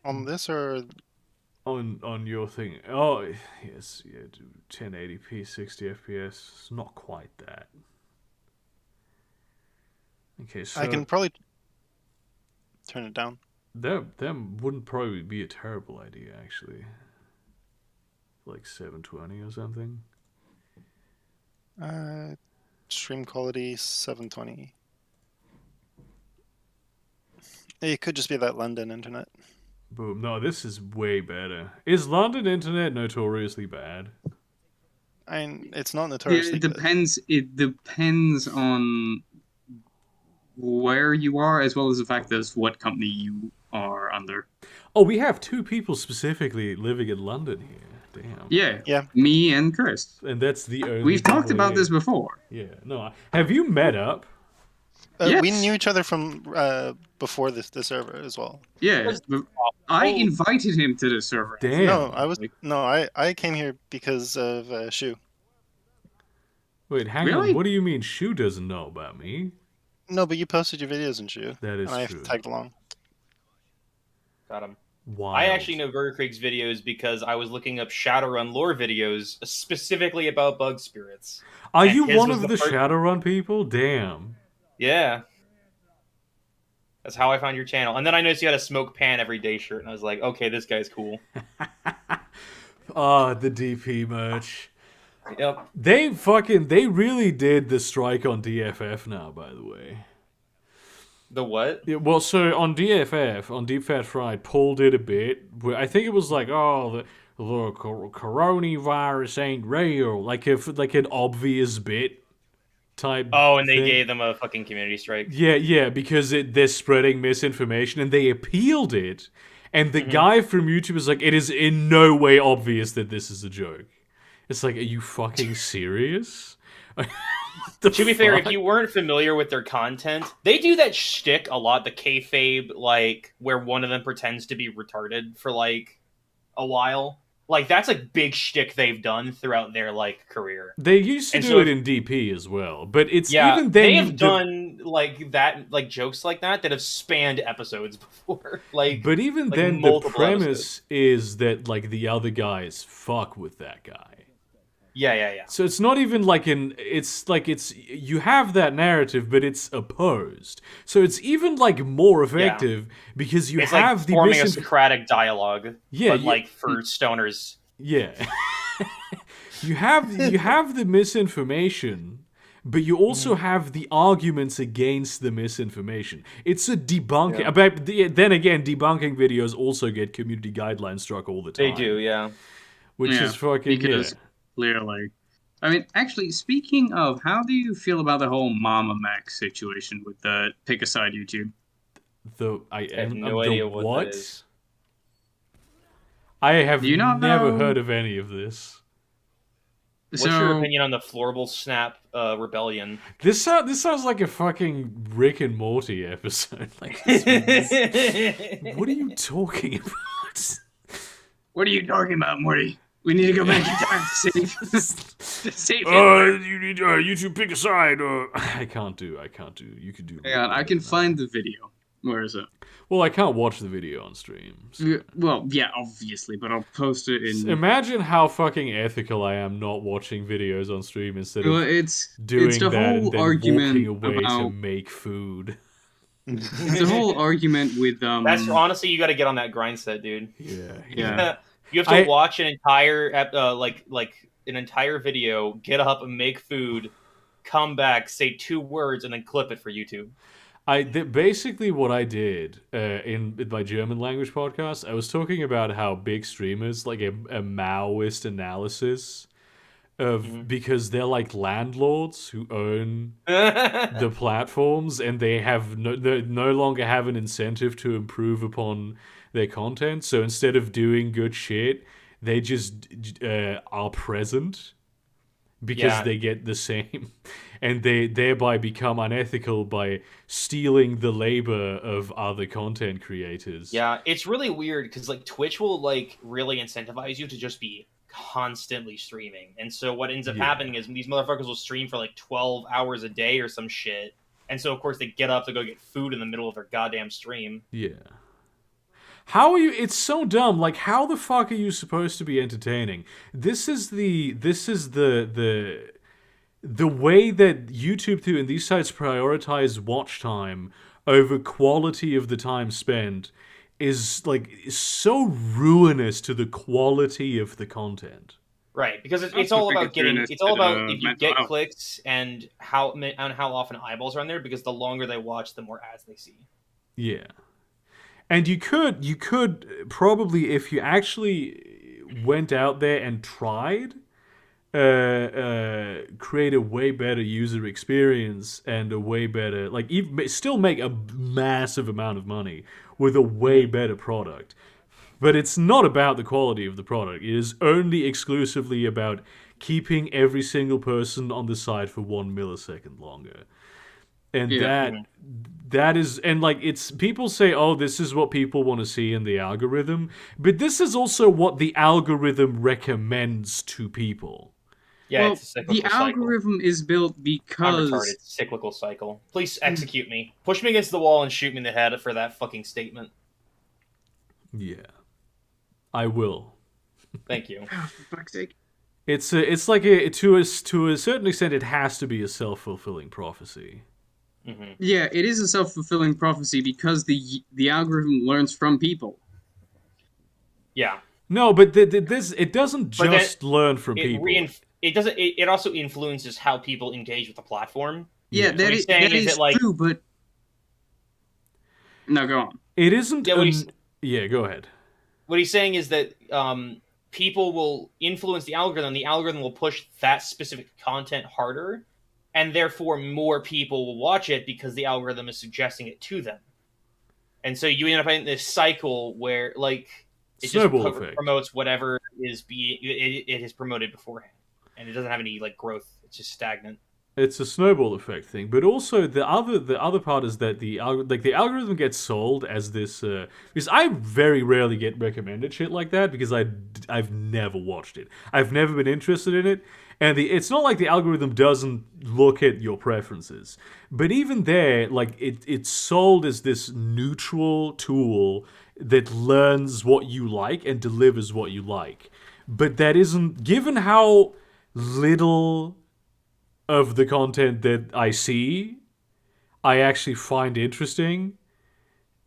On this or On your thing. Oh, yes, yeah, 1080p, 60 FPS. It's not quite that. Okay, so I can probably turn it down. that wouldn't probably be a terrible idea, actually. Like 720 or something. Stream quality 720. It could just be that London internet. Boom. No, this is way better. Is London internet notoriously bad? It's not Yeah, notoriously good. It depends on where you are, as well as the fact that what company you are under. Oh, we have 2 people specifically living in London here. Damn. Yeah, Yeah. me and Chris. And that's the only We've talked people about here. this before. Yeah. No. Have you met up? We Yes. knew each other from before the server as well. Yeah, I invited him to the server. Damn. I came here because of Shu. Wait, hang Really? on. What do you mean Shu doesn't know about me? No, but you posted your videos in Shu. That is and I true. tagged along. Got him. Wild. I actually know Burger Creek's videos because I was looking up Shadowrun lore videos specifically about bug spirits. Are and you his one was of the the first- Shadowrun people? Damn. Yeah. That's how I found your channel. And then I noticed you had a smoke pan every day shirt, and I was like, okay, this guy's cool. Ah, the DP merch. Yep. They really did the strike on DFF now, by the way. The what? Yeah, well, so on DFF, on Deep Fat Fried, Paul did a bit where I think it was like, oh, the coronavirus ain't real, like an obvious bit type. Oh, and they thing. gave them a fucking community strike. Yeah, because they're spreading misinformation, and they appealed it, and the Mm-hmm. guy from YouTube was like, it is in no way obvious that this is a joke. It's like, are you fucking serious? To be fair, if you weren't familiar with their content, they do that shtick a lot, the kayfabe, like, where one of them pretends to be retarded for, like, a while. Like, that's a big shtick they've done throughout their, like, career. They used to And do so it in DP as well, but it's Yeah, even then they have done, like, that, like, jokes like that have spanned episodes before. Like, But even like then, the multiple premise episodes. is that, like, the other guys fuck with that guy. Yeah. So it's not even like you have that narrative, but it's opposed. So it's even, like, more effective because you It's have like the forming a Socratic dialogue, Yeah, but, like, for stoners. Yeah. you have the misinformation, but you also have the arguments against the misinformation. It's a debunking. Yeah. But then again, debunking videos also get community guidelines struck all the time. They do, yeah. Which is fucking because clearly. I mean, actually, speaking of, how do you feel about the whole Mama Max situation with the Pick a Side YouTube? I have no idea what that is. I have Do you not never know? heard of any of this. What's your opinion on the Florable Snap rebellion? This sounds like a fucking Rick and Morty episode. Like, what are you talking about? What are you talking about, Morty? We need to go back in time to save you need YouTube pick a side. I can't do. You could do. Hang on, I can find the video. Where is it? Well, I can't watch the video on stream. So. Well, yeah, obviously, but I'll post it in. Imagine how fucking ethical I am not watching videos on stream instead of it's doing the that and whole then argument walking away to about. make food. It's a whole argument with That's honestly, you got to get on that grind set, dude. Yeah. You have to watch an entire an entire video, get up and make food, come back, say 2 words, and then clip it for YouTube. Basically what I did in my German language podcast, I was talking about how big streamers, like a Maoist analysis of because they're like landlords who own the platforms, and they have no longer have an incentive to improve upon their content. So instead of doing good shit, they just are present because they get the same, and they thereby become unethical by stealing the labor of other content creators. Yeah, it's really weird because like Twitch will like really incentivize you to just be constantly streaming, and so what ends up happening is these motherfuckers will stream for like 12 hours a day or some shit, and so of course they get up to go get food in the middle of their goddamn stream. Yeah. How are you? It's so dumb. Like, how the fuck are you supposed to be entertaining? This is the way that YouTube and these sites prioritize watch time over quality of the time spent is like so ruinous to the quality of the content. Right, because it's all about getting. It's all about if you get clicks and how often eyeballs are on there. Because the longer they watch, the more ads they see. Yeah. And you could probably, if you actually went out there and tried, create a way better user experience and a way better, like, even, still make a massive amount of money with a way better product. But it's not about the quality of the product. It is only exclusively about keeping every single person on the site for 1 millisecond longer. And that is, and like, it's, people say, oh, this is what people want to see in the algorithm, but this is also what the algorithm recommends to people. Yeah, well, it's a cyclical the cycle. algorithm is built I'm because retarded. Cyclical cycle. Please execute me. Push me against the wall and shoot me in the head for that fucking statement. Yeah, I will. Thank you. for fuck's sake. It's like to a certain extent, it has to be a self-fulfilling prophecy. Mm-hmm. Yeah, it is a self-fulfilling prophecy because the algorithm learns from people. Yeah. No, but this, it doesn't just learn from people. It also influences how people engage with the platform. Yeah, that is true, but no, go on. It isn't. Yeah, go ahead. What he's saying is that people will influence the algorithm. The algorithm will push that specific content harder, and therefore more people will watch it because the algorithm is suggesting it to them. And so you end up in this cycle where, like, it snowball just effect. Promotes whatever is it has promoted beforehand, and it doesn't have any like growth. It's just stagnant. It's a snowball effect thing, but also the other part is that the algorithm gets sold as this, because I very rarely get recommended shit like that because I've never watched it. I've never been interested in it, and it's not like the algorithm doesn't look at your preferences, but even there, like, it's sold as this neutral tool that learns what you like and delivers what you like. But that isn't, given how little of the content that I see I actually find interesting,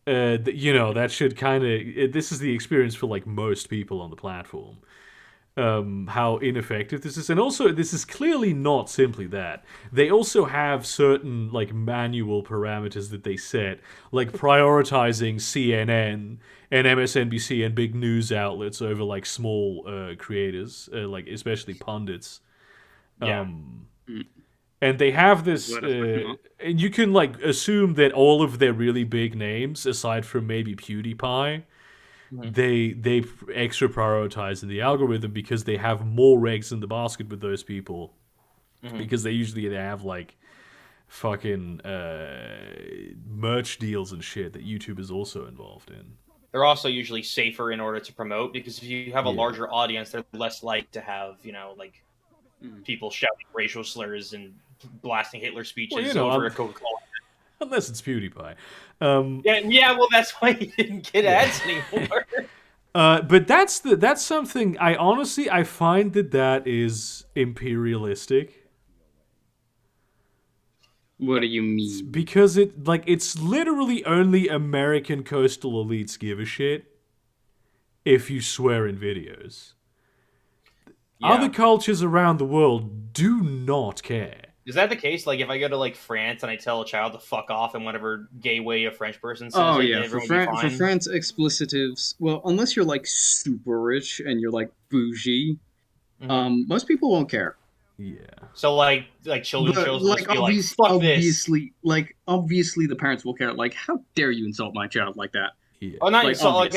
that should kind of, this is the experience for like most people on the platform. How ineffective this is. And also, this is clearly not simply that. They also have certain like manual parameters that they set, like prioritizing CNN and MSNBC and big news outlets over like small creators, like especially pundits. Yeah. And they have this, and you can like assume that all of their really big names, aside from maybe PewDiePie, they extra prioritize in the algorithm because they have more eggs in the basket with those people, because they have like fucking merch deals and shit that YouTube is also involved in. They're also usually safer in order to promote, because if you have a larger audience, they're less likely to have, like, people shouting racial slurs and blasting Hitler speeches over a Coca-Cola. Unless it's PewDiePie. Well, that's why he didn't get ads anymore. But that's something I find that is imperialistic. What do you mean? Because it's literally only American coastal elites give a shit if you swear in videos. Yeah. Other cultures around the world do not care. Is that the case? Like, if I go to, like, France and I tell a child to fuck off in whatever gay way a French person says, for France, explicitives, well, unless you're, like, super rich and you're, like, bougie, most people won't care. Yeah. So, like children's shows will just be fuck this. Obviously the parents will care. Like, how dare you insult my child like that? Yeah. Oh, not insult,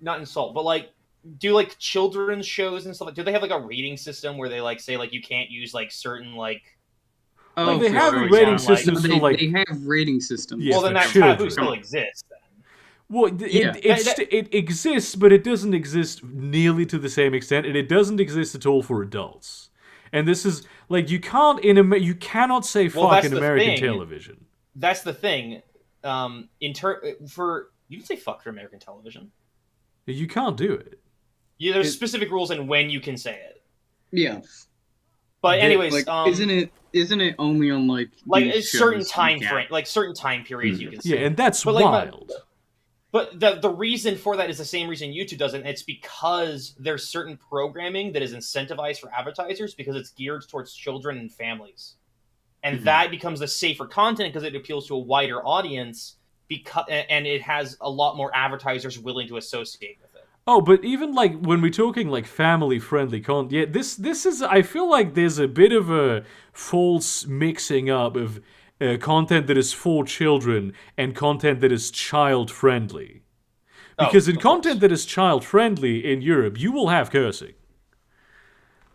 not insult, but, like, do like children's shows and stuff? Do they have like a rating system where they like say like you can't use like certain like? They have rating systems for like. They have rating systems. Yes, well, then that taboo still exists. Then. Well, it exists, but it doesn't exist nearly to the same extent, and it doesn't exist at all for adults. And this is like you cannot say fuck in American television. That's the thing. You can say fuck for American television. You can't do it. Yeah, there's specific rules in when you can say it. Yeah. But anyways, like, isn't it only on like a certain time frame, like certain time periods you can say. Yeah, and that's wild. But the reason for that is the same reason YouTube doesn't. It's because there's certain programming that is incentivized for advertisers because it's geared towards children and families. And that becomes the safer content because it appeals to a wider audience and it has a lot more advertisers willing to associate with it. Oh, but even like when we're talking like family friendly content, yeah, this is I feel like there's a bit of a false mixing up of content that is for children and content that is child friendly. Oh, Because in of course. content that is child friendly in Europe, you will have cursing.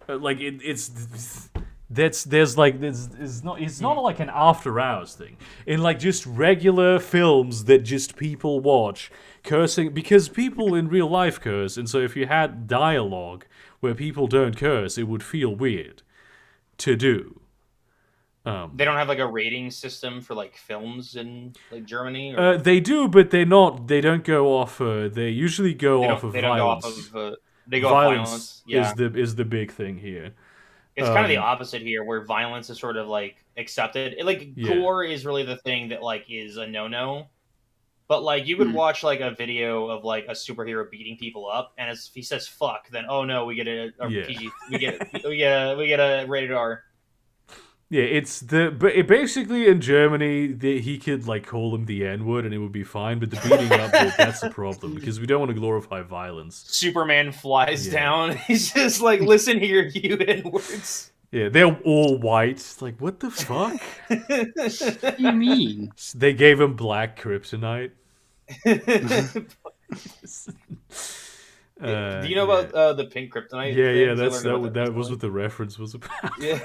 Like it's there's like it's not like an after hours thing. In like just regular films that just people watch, cursing because people in real life curse, and so if you had dialogue where people don't curse, it would feel weird to do. They don't have like a rating system for like films in like Germany. Or They do, but they're not. They don't go off. They usually go off of they don't go off violence. of. They go off violence. Yeah, is the big thing here. it's kind of the opposite here, where violence is sort of like accepted. Gore is really the thing that like is a no. But like you could watch like a video of like a superhero beating people up, and if he says "fuck," then oh no, we get a PG, we get a rated R. Yeah, but basically in Germany he could like call them the N-word and it would be fine, but the beating up that's the problem because we don't want to glorify violence. Superman flies down. He's just like, listen here, you N-words. Yeah, they're all white. Like, what the fuck? What do you mean? They gave him black kryptonite. Do you know about the pink kryptonite? Yeah, that was what the reference was about. Yeah.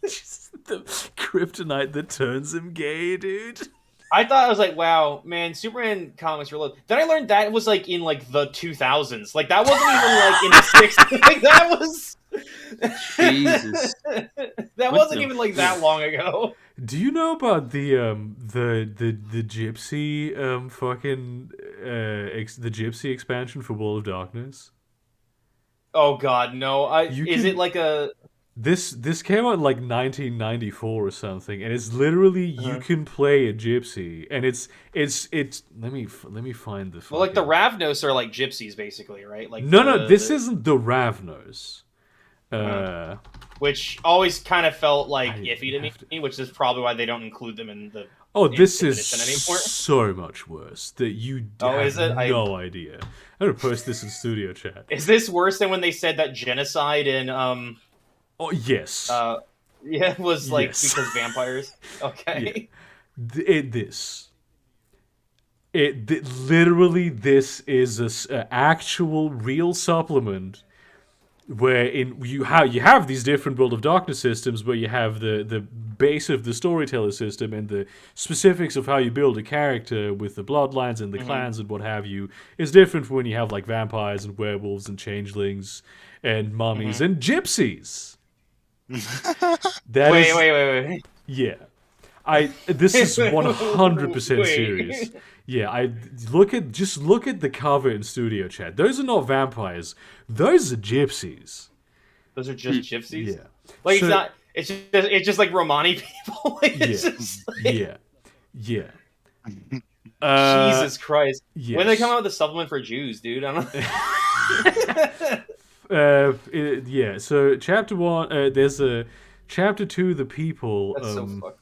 Just the kryptonite that turns him gay, dude. I thought I was like, wow, man, Superman comics were low. Then I learned that was like in like the 2000s. Like that wasn't even like in the 60s. Like that was Jesus. That wasn't even like that long ago. Do you know about the gypsy the gypsy expansion for World of Darkness? Oh God, no! It like a this came out in like 1994 or something, and it's literally you can play a gypsy, and it's let me find the well, like the Ravnos are like gypsies basically, right? Like no, this isn't the Ravnos. Which always kind of felt like iffy to me, which is probably why they don't include them in the. Oh, this is so much worse that you have no idea. I'm gonna post this in studio chat. Is this worse than when they said that genocide in Oh yes. Yeah, it was like because vampires. Okay. Yeah. Literally this is a actual real supplement. Where you have these different World of Darkness systems, where you have the base of the storyteller system and the specifics of how you build a character with the bloodlines and the clans and what have you is different from when you have like vampires and werewolves and changelings and mummies and gypsies. Wait. Yeah. This is 100% serious. Yeah, look at the cover in studio chat. Those are not vampires. Those are gypsies. Those are just gypsies. Yeah, like so, it's not. It's just like Romani people. Like, yeah. Jesus Christ! Yes. When they come out with a supplement for Jews, dude, I don't. Yeah. So chapter 1, there's a chapter 2. The people. That's so fucked.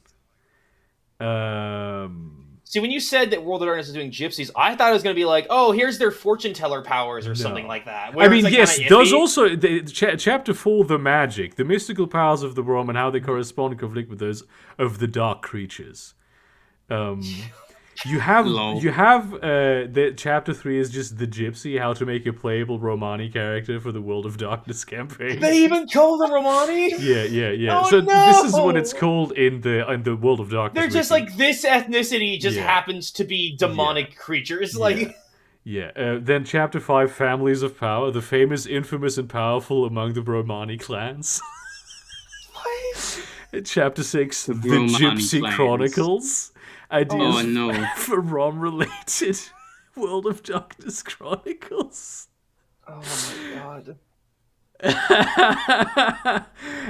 See, when you said that World of Darkness is doing gypsies, I thought it was going to be like, oh, here's their fortune teller powers or something like that. I mean, yes, those also... Chapter 4, the magic, the mystical powers of the realm and how they correspond and conflict with those of the dark creatures. You have the chapter 3 is just the gypsy, how to make a playable Romani character for the World of Darkness campaign. They even call them Romani? Yeah. Oh, so no! This is what it's called in the World of Darkness. They're just like, this ethnicity just happens to be demonic creatures. Like, then chapter 5, Families of Power, the famous, infamous, and powerful among the Romani clans. What? Chapter 6, the Gypsy clans. Chronicles. Ideas for ROM-related World of Darkness Chronicles. Oh my god.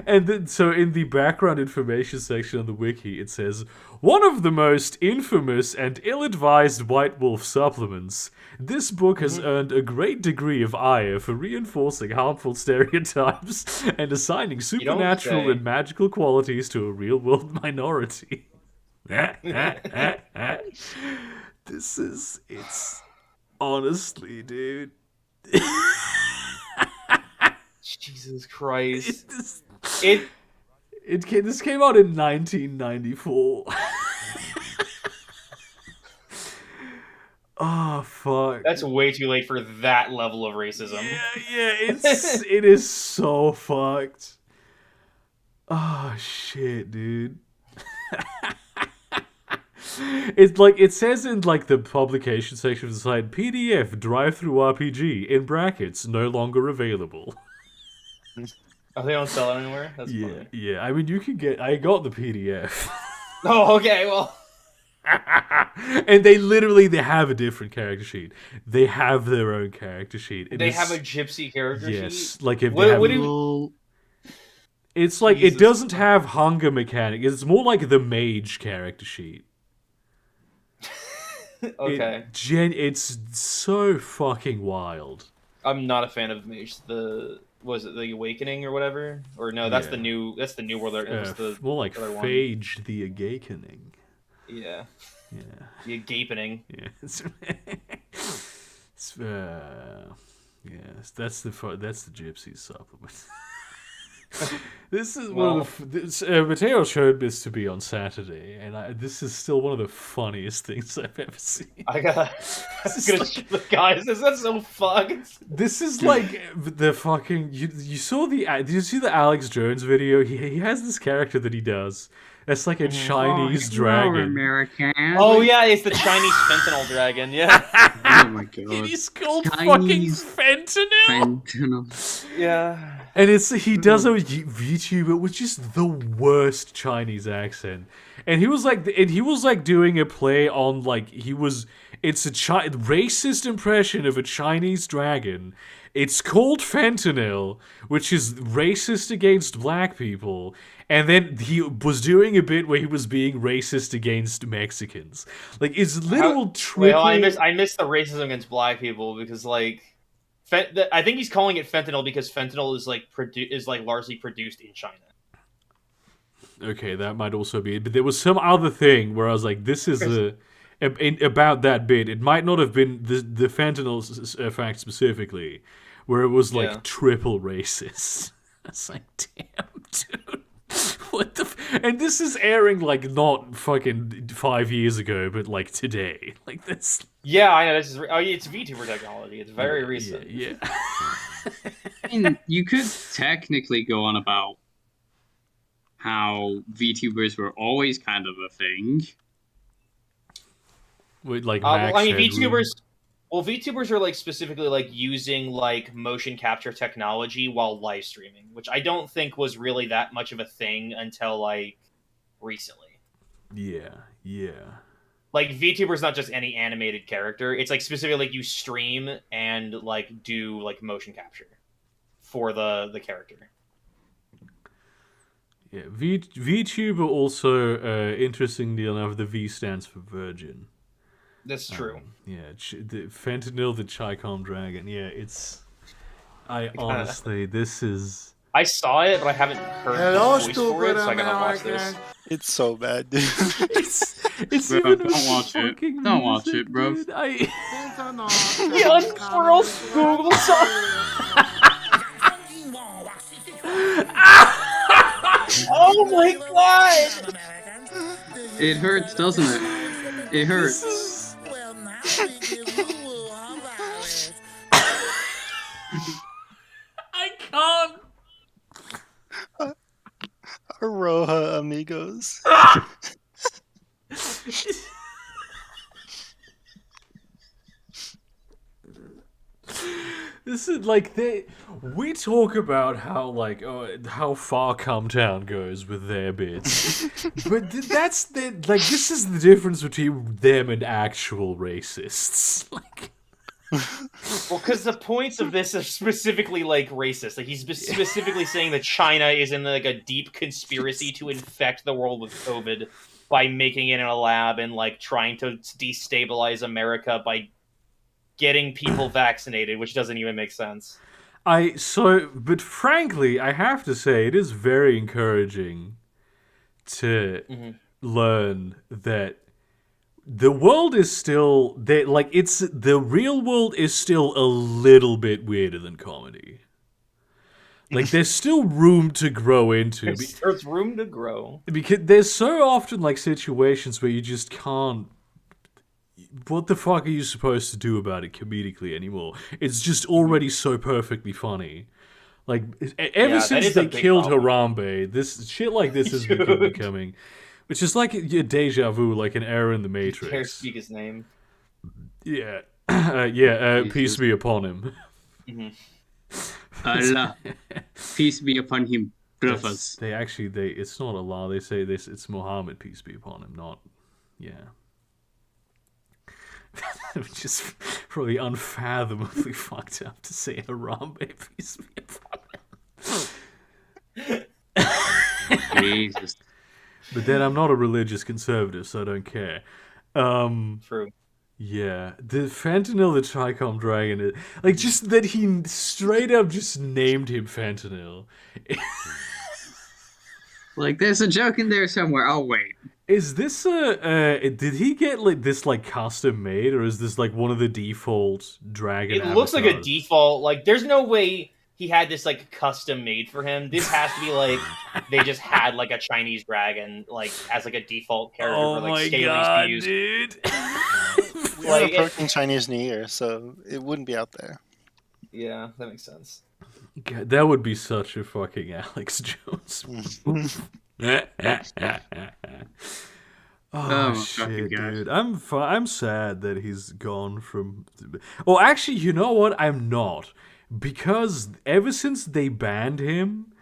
And then, so in the background information section on the wiki, it says, one of the most infamous and ill-advised White Wolf supplements. This book has earned a great degree of ire for reinforcing harmful stereotypes and assigning supernatural and magical qualities to a real-world minority. It's honestly, dude. Jesus Christ. This came out in 1994. Oh fuck. That's way too late for that level of racism. Yeah, it is so fucked. Oh shit, dude. It's like it says in like the publication section of the site, PDF drive-through RPG in brackets no longer available. Oh, they don't sell it anywhere? That's funny. Yeah. I mean, you can get. I got the PDF. Oh, okay. Well, And they have a different character sheet. They have their own character sheet. they have a gypsy character sheet. Yes, like if What- they have. what do It's like Jesus it doesn't have hunger mechanic. It's more like the mage character sheet. Okay. It's so fucking wild. I'm not a fan of Mage. Was it the Awakening or whatever? Or no, that's Yeah. the new. That's the new world. It was the More like other one. Phage the Awakening. Yeah. Yeah. The Gapening. Yeah. Yes, that's the gypsy supplement. This is one of the, Mateo showed this to me on Saturday, and this is still one of the funniest things I've ever seen. I gotta show the guys. Is that so fucked? This is like the fucking you saw the did you see the Alex Jones video? He has this character that he does. That's like a Chinese dragon. American. Oh yeah, it's the Chinese fentanyl dragon. Yeah. Oh my god. He's called Chinese fucking fentanyl. Fentanyl. Yeah. And he does a VTuber with just the worst Chinese accent, and he was like doing a play on like it's a racist impression of a Chinese dragon. It's called fentanyl, which is racist against black people, and then he was doing a bit where he was being racist against Mexicans. Like it's literal triple. Wait, I missed the racism against black people because like. I think he's calling it fentanyl because fentanyl is like largely produced in China. Okay, that might also be it. But there was some other thing where I was like, this is about that bit. It might not have been the fentanyl fact specifically, where it was like triple racist. It's like, damn, dude. What the and this is airing like not fucking 5 years ago, but like today. Like this. Yeah, I know this is. It's VTuber technology. It's very recent. Yeah. I mean, you could technically go on about how VTubers were always kind of a thing. With like I mean, VTubers are like specifically like using like motion capture technology while live streaming, which I don't think was really that much of a thing until like recently. Yeah. Like VTuber's not just any animated character. It's like specifically like you stream and like do like motion capture for the character. Yeah, VTuber also, interestingly enough, the V stands for virgin. That's true. Yeah, the fentanyl, the Chi-Com dragon. Yeah, it's. Honestly, this is. I saw it, but I haven't heard the voice for it, so I gotta watch this. It's so bad, dude. It's Bro, even don't watch it. fucking Don't watch music, it, bro. dude. He unfurls Google Oh my god! It hurts, doesn't it? It hurts. I can't. Aroha amigos. This is like we talk about how like how far Cumtown goes with their bits, but that's this is the difference between them and actual racists. Like, well, because the points of this are specifically like racist. Like he's specifically saying that China is in like a deep conspiracy to infect the world with COVID by making it in a lab and like trying to destabilize America by getting people vaccinated, which doesn't even make sense. But frankly, I have to say it is very encouraging to learn that the world is still the real world is still a little bit weirder than comedy. Like there's still room to grow into. There's room to grow. Because there's so often like situations where you just can't. What the fuck are you supposed to do about it comedically anymore? It's just already so perfectly funny. Like ever since they killed Harambe, this shit like this has been becoming, which is like a deja vu, like an error in the Matrix. Can't speak his name. Yeah, peace be upon him. Allah, peace be upon him, brothers. It's not Allah. They say this. It's Muhammad, peace be upon him. Not, yeah. Which is probably unfathomably fucked up to say Harambe, peace be upon him. Jesus. But then I'm not a religious conservative, so I don't care. True. Yeah, the Fentanyl, the Tricom Dragon, like just that he straight up just named him Fentanyl. Like there's a joke in there somewhere. I'll wait. Is this did he get like this like custom made, or is this like one of the default dragon? It looks like a default. Like there's no way he had this like custom made for him. This has to be like they just had like a Chinese dragon like as like a default character for like scaling to use. Dude. We're approaching Chinese New Year, so it wouldn't be out there. Yeah, that makes sense. God, that would be such a fucking Alex Jones. Oh shit, dude! I'm sad that he's gone from. Well, actually, you know what? I'm not, because ever since they banned him,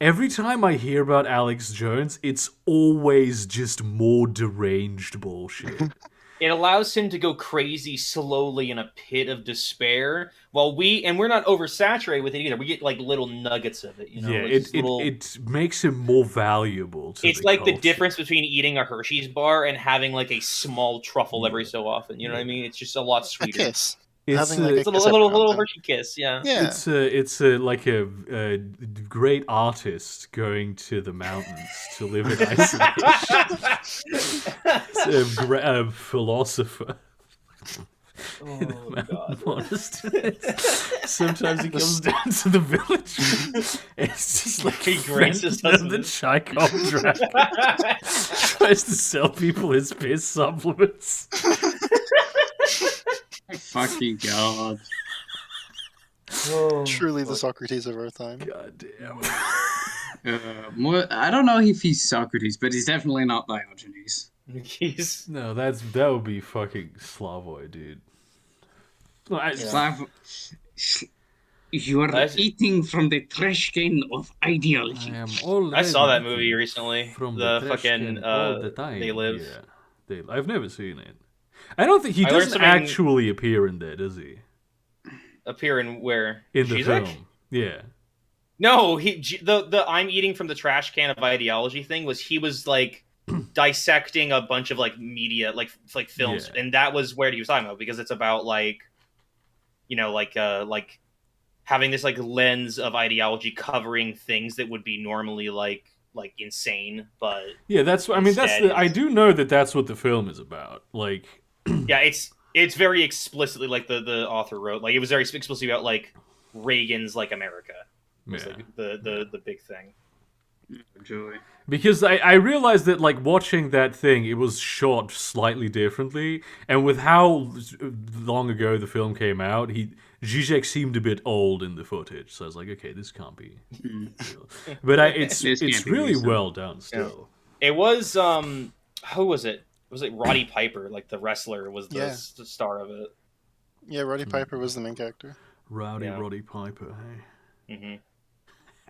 every time I hear about Alex Jones, it's always just more deranged bullshit. It allows him to go crazy slowly in a pit of despair, while we're not oversaturated with it either. We get like little nuggets of it, you know. Yeah, it makes him more valuable. It's like the difference between eating a Hershey's bar and having like a small truffle every so often. You know what I mean? It's just a lot sweeter. A kiss. It's a little Hershey kiss, yeah. It's like a great artist going to the mountains to live in isolation. It's a philosopher. Oh, God. Sometimes he comes down to the village. It's just like he graces the Chicom Dragon tries to sell people his piss supplements. Fucking God. Oh, truly the Socrates of our time. God damn. I don't know if he's Socrates, but he's definitely not Diogenes. No, that would be fucking Slavoj, dude. You are eating from the trash can of ideology. I saw that movie recently. From the fucking all the time. They Live. Yeah, I've never seen it. I don't think he doesn't actually appear in there, does he? Appear in where? In the film. Yeah. No, the I'm eating from the trash can of ideology thing was he was like dissecting a bunch of like media like films, and that was where he was talking about, because it's about like, you know, like having this like lens of ideology covering things that would be normally like insane, but yeah, I do know that's what the film is about. Like, yeah, it's very explicitly like the author wrote, like it was very explicitly about like Reagan's like America. Was like the big thing. Joy. Because I realized that like watching that thing, it was shot slightly differently, and with how long ago the film came out, Zizek seemed a bit old in the footage, so I was like, okay, this can't be real. But it's really well done still. Yeah. It was who was it? Was it Roddy Piper? Like the wrestler was the star of it. Yeah, Roddy Piper was the main character. Roddy Piper, hey. Mm-hmm.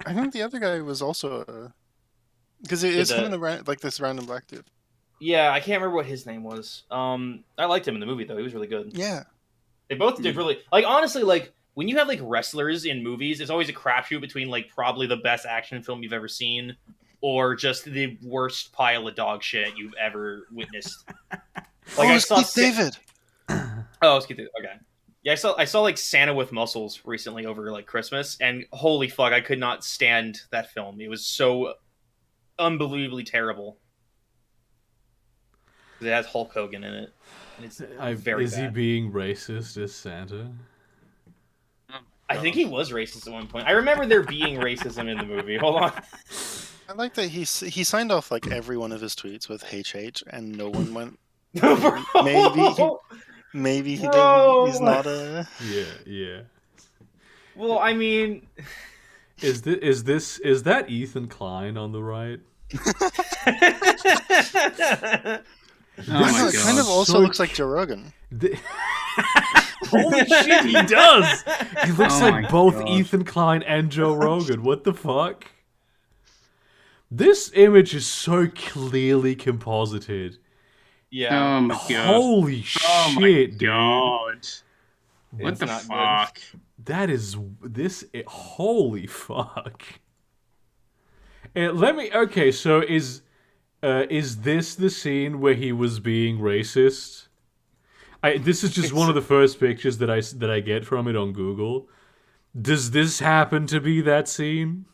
I think the other guy was also because it's him and like this random black dude. Yeah, I can't remember what his name was. I liked him in the movie though; he was really good. Yeah, they both did really like. Honestly, like when you have like wrestlers in movies, it's always a crapshoot between like probably the best action film you've ever seen, or just the worst pile of dog shit you've ever witnessed. Like I saw David. Oh, it's Keith David. Okay. Yeah, I saw like Santa with Muscles recently over like Christmas, and holy fuck, I could not stand that film. It was so unbelievably terrible. It has Hulk Hogan in it. And it's very Is he bad. being racist as Santa? I think he was racist at one point. I remember there being racism in the movie. Hold on. I like that he signed off like every one of his tweets with HH, and no one went. Maybe he's not a. Yeah. Well, I mean, is that Ethan Klein on the right? Oh my It kind of God. also looks like Joe Rogan. Holy shit, he does! He looks Oh like my both God. Ethan Klein and Joe Rogan. What the fuck? This image is so clearly composited. yeah. Oh my God. Holy Oh my shit, dude. God. What It's the not fuck? That is holy fuck. Okay, so is this the scene where he was being racist? This is just one of the first pictures that I get from it on Google. Does this happen to be that scene?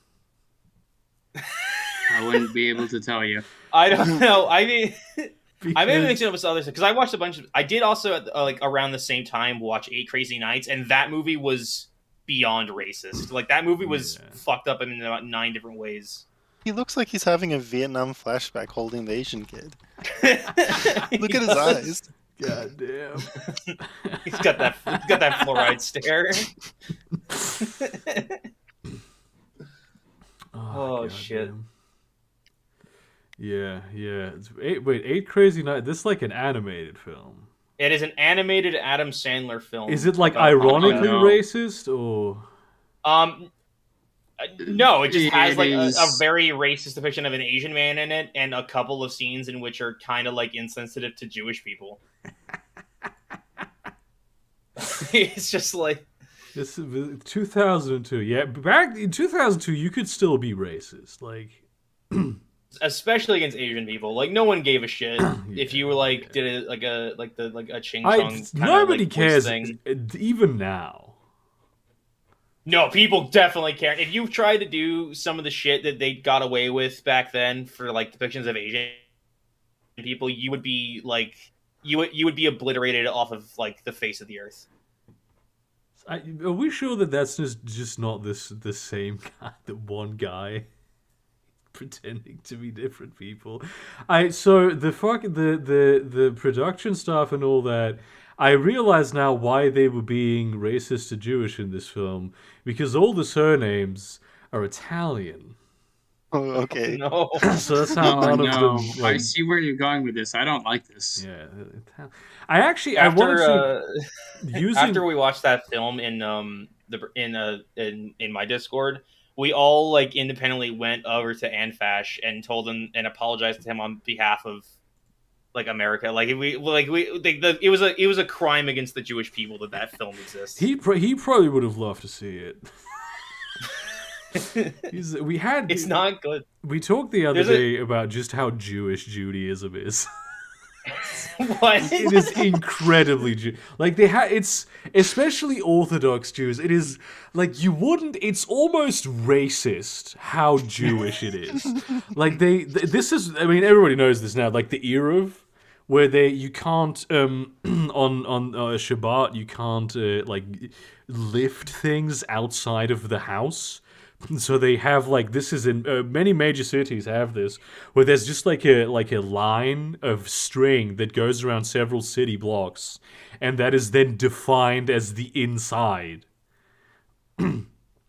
I wouldn't be able to tell you. I don't know. I mean, I may be Because- mixing up with other stuff because I watched a bunch of. I did also like around the same time watch 8 Crazy Nights, and that movie was beyond racist. Like that movie was Yeah. fucked up in about 9 different ways. He looks like he's having a Vietnam flashback holding the Asian kid. Look He at his does. eyes. God damn. He's got that fluoride stare. Oh, shit. goddamn. Yeah. It's 8 Crazy Nights. This is like an animated film. It is an animated Adam Sandler film. Is it like about ironically no. racist or? No, it just has It like a is- very racist depiction of an Asian man in it, and a couple of scenes in which are kind of like insensitive to Jewish people. It's just like This is 2002. Yeah, back in 2002, you could still be racist. Like, especially against Asian people. Like no one gave a shit if you were like did it like a ching chong. nobody cares thing. even now. No, people definitely care. If you tried to do some of the shit that they got away with back then for like depictions of Asian people, you would be like you would be obliterated off of like the face of the earth. Are we sure that that's just not the same guy, the one guy pretending to be different people? So the production stuff and all that. I realize now why they were being racist to Jewish in this film, because all the surnames are Italian. Oh, okay. No. So that's how Oh none no! of them. I Like, see where you're going with this. I don't like this. yeah, I wanted to using. After we watched that film in my Discord, we all like independently went over to Anfash and told him and apologized to him on behalf of like America. Like it was a crime against the Jewish people that film exists. He probably would have loved to see it. It's not good. We talked the other There's day about just how Jewish Judaism is. What? It is incredibly like it's especially Orthodox Jews. It is like you wouldn't. It's almost racist how Jewish it is. Like this is. I mean, everybody knows this now. Like the Eruv, where you can't on Shabbat you can't like lift things outside of the house. So they have like this is in many major cities have this where there's just like a line of string that goes around several city blocks, and that is then defined as the inside.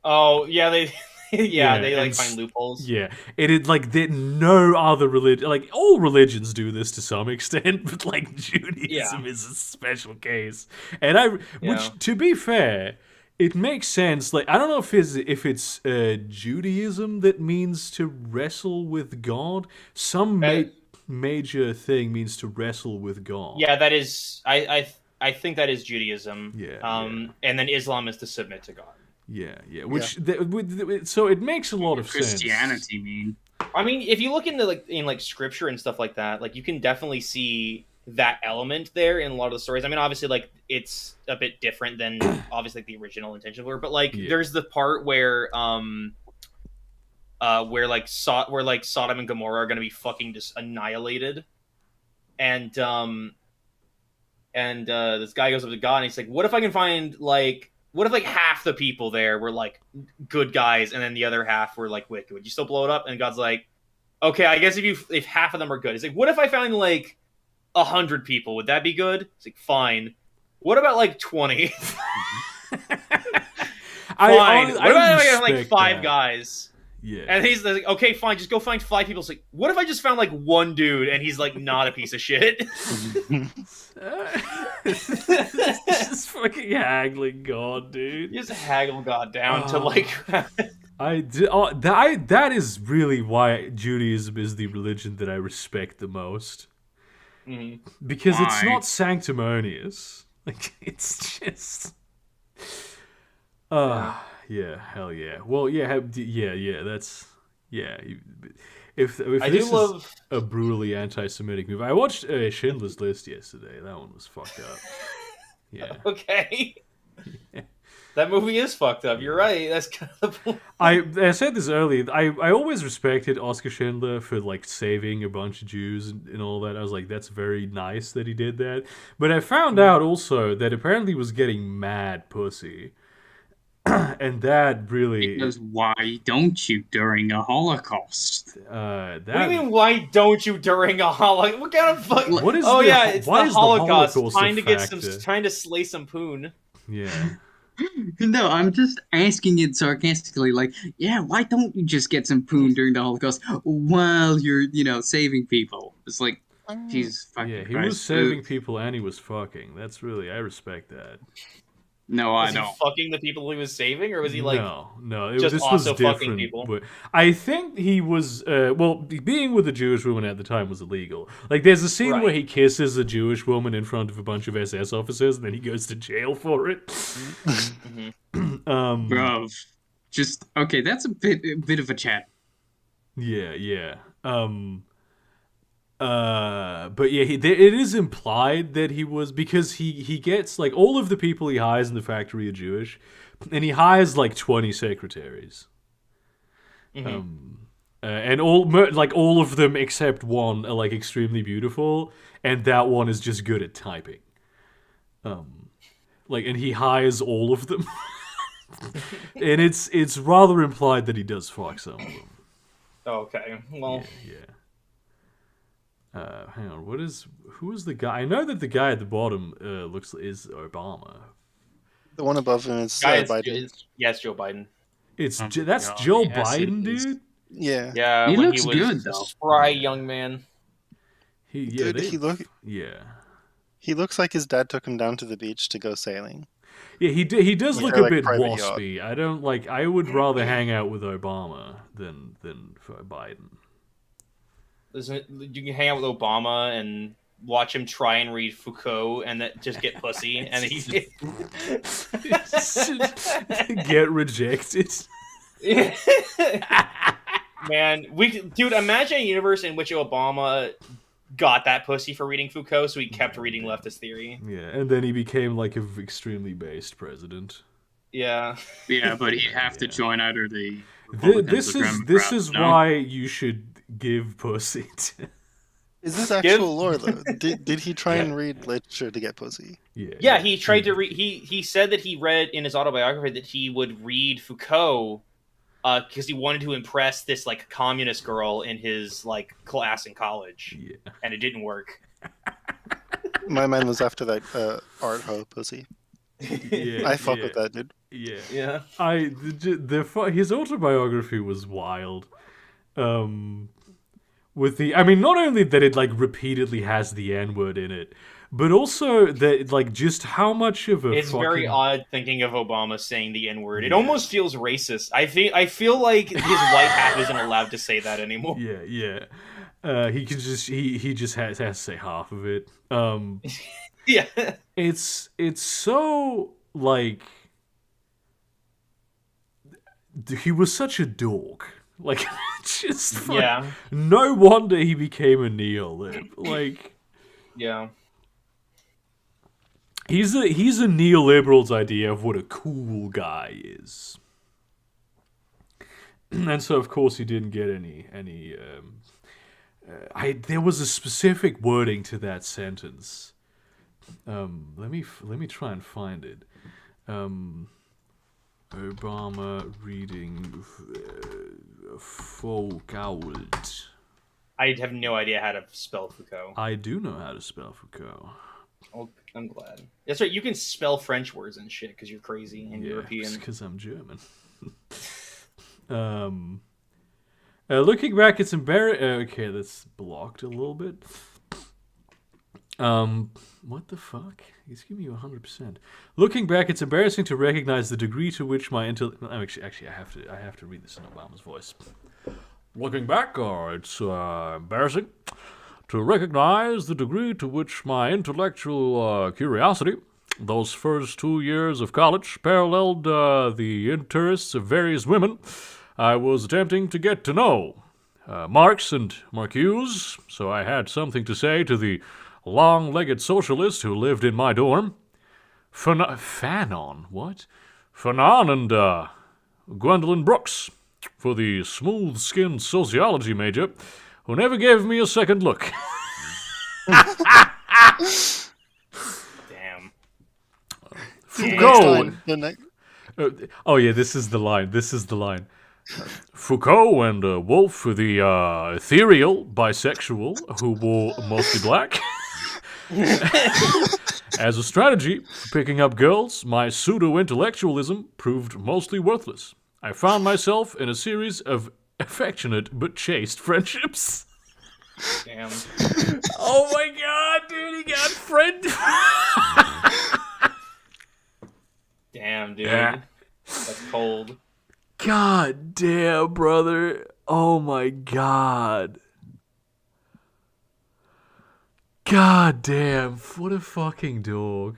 Oh yeah, they they like and find loopholes. Yeah, it is like that. No other religion, like all religions, do this to some extent, but like Judaism is a special case. And which to be fair. It makes sense. Like I don't know if it's Judaism that means to wrestle with God. Some major thing means to wrestle with God. Yeah, that is. I think that is Judaism. Yeah. And then Islam is to submit to God. Yeah. Which so it makes a lot of Christianity mean? I mean, if you look in scripture and stuff like that, like you can definitely see that element there in a lot of the stories. I mean, obviously, like it's a bit different than obviously the original intention were, but like there's the part where Sodom and Gomorrah are going to be fucking just annihilated. this guy goes up to God and he's like, "What if I can find what if half the people there were good guys and then the other half were wicked? Would you still blow it up?" And God's like, "Okay, I guess if half of them are good." He's like, "What if I found 100 people? Would that be good?" It's like, "Fine. What about 20?" Fine. What about if I found 5 guys? Yeah. And he's like, "Okay, fine, just go find 5 people." It's like, what if I just found one dude and he's not a piece of shit? Just fucking haggling God, dude. You just haggle God down to that is really why Judaism is the religion that I respect the most. Mm-hmm. Because it's not sanctimonious. It's just yeah, hell yeah. Well, yeah, that's If I this do love is a brutally anti-Semitic movie, I watched Schindler's List yesterday. That one was fucked up. Yeah. Okay. That movie is fucked up. You're right. That's kind of the point. I said this earlier. I always respected Oskar Schindler for saving a bunch of Jews and all that. I was like, that's very nice that he did that. But I found out also that apparently he was getting mad pussy. And that really... Because why don't you during a Holocaust? What do you mean, why don't you during a Holocaust? What kind of fuck... What is it's the Holocaust. Holocaust Trying to slay some poon. Yeah. No, I'm just asking it sarcastically, why don't you just get some poon during the Holocaust while you're, saving people? It's like, Jesus fucking Christ. Yeah, he was saving people and he was fucking. That's really... I respect that. No, I don't. Was he fucking the people he was saving, or was he No, just this also was different, fucking people? But I think he was being with a Jewish woman at the time was illegal. There's a scene where he kisses a Jewish woman in front of a bunch of SS officers, and then he goes to jail for it. Bro, just okay. That's a bit of a chat. Yeah. But yeah, it is implied that he was, because he gets all of the people he hires in the factory are Jewish, and he hires 20 secretaries, and all of them except one are extremely beautiful, and that one is just good at typing, and he hires all of them, and it's rather implied that he does fuck some of them. Okay, well, yeah. Hang on, who is the guy? I know that the guy at the bottom is Obama. The one above him is Biden. It's Joe Biden. That's Joe Biden, dude. Yeah. Yeah, he when looks he was good though. A spry young man. He looks like his dad took him down to the beach to go sailing. Yeah, he does look a bit waspy. Yacht. I don't I would rather hang out with Obama than for Biden. You can hang out with Obama and watch him try and read Foucault and just get pussy, and he get rejected. Man, dude, imagine a universe in which Obama got that pussy for reading Foucault, so he kept reading leftist theory. Yeah, and then he became an extremely based president. Yeah. Yeah, but he'd have to join either the. This is why you should give pussy. Is this actual lore though? Did he try and read literature to get pussy? Yeah, he tried to read. He said that he read in his autobiography that he would read Foucault because he wanted to impress this communist girl in his class in college. Yeah. And it didn't work. My man was after that art hoe pussy. Yeah, I fuck with that, dude. Yeah. His autobiography was wild. With not only that it repeatedly has the N-word in it, but also that just how much of a it's very odd thinking of Obama saying the N-word. It almost feels racist. I feel like his white hat isn't allowed to say that anymore. Yeah. He can just he just has to say half of it. Yeah. It's so he was such a dork. No wonder he became a neo-lib. Yeah. He's a neoliberal's idea of what a cool guy is. And so of course he didn't get any There was a specific wording to that sentence. Let me try and find it. Obama reading Foucault. I have no idea how to spell Foucault. I do know how to spell Foucault. Oh, I'm glad. That's right. You can spell French words and shit because you're crazy and Yeah, European. because I'm German. Looking back, it's embarrassing. Okay, that's blocked a little bit. What the fuck? He's giving you 100%. Looking back, it's embarrassing to recognize the degree to which my Actually, I have to read this in Obama's voice. Looking back, it's embarrassing to recognize the degree to which my intellectual curiosity, those first 2 years of college, paralleled the interests of various women I was attempting to get to know. Marx and Marcuse, so I had something to say to the long-legged socialist who lived in my dorm. Fanon, what? Fanon and Gwendolyn Brooks, for the smooth-skinned sociology major who never gave me a second look. Damn. Foucault. Oh yeah, this is the line. Foucault and Wolfe, the ethereal bisexual who wore mostly black. As a strategy for picking up girls, my pseudo-intellectualism proved mostly worthless. I found myself in a series of affectionate but chaste friendships. Damn. Oh my god, dude, he got friend. Damn, dude. Yeah. That's cold. God damn, brother. Oh my god. God damn, what a fucking dog.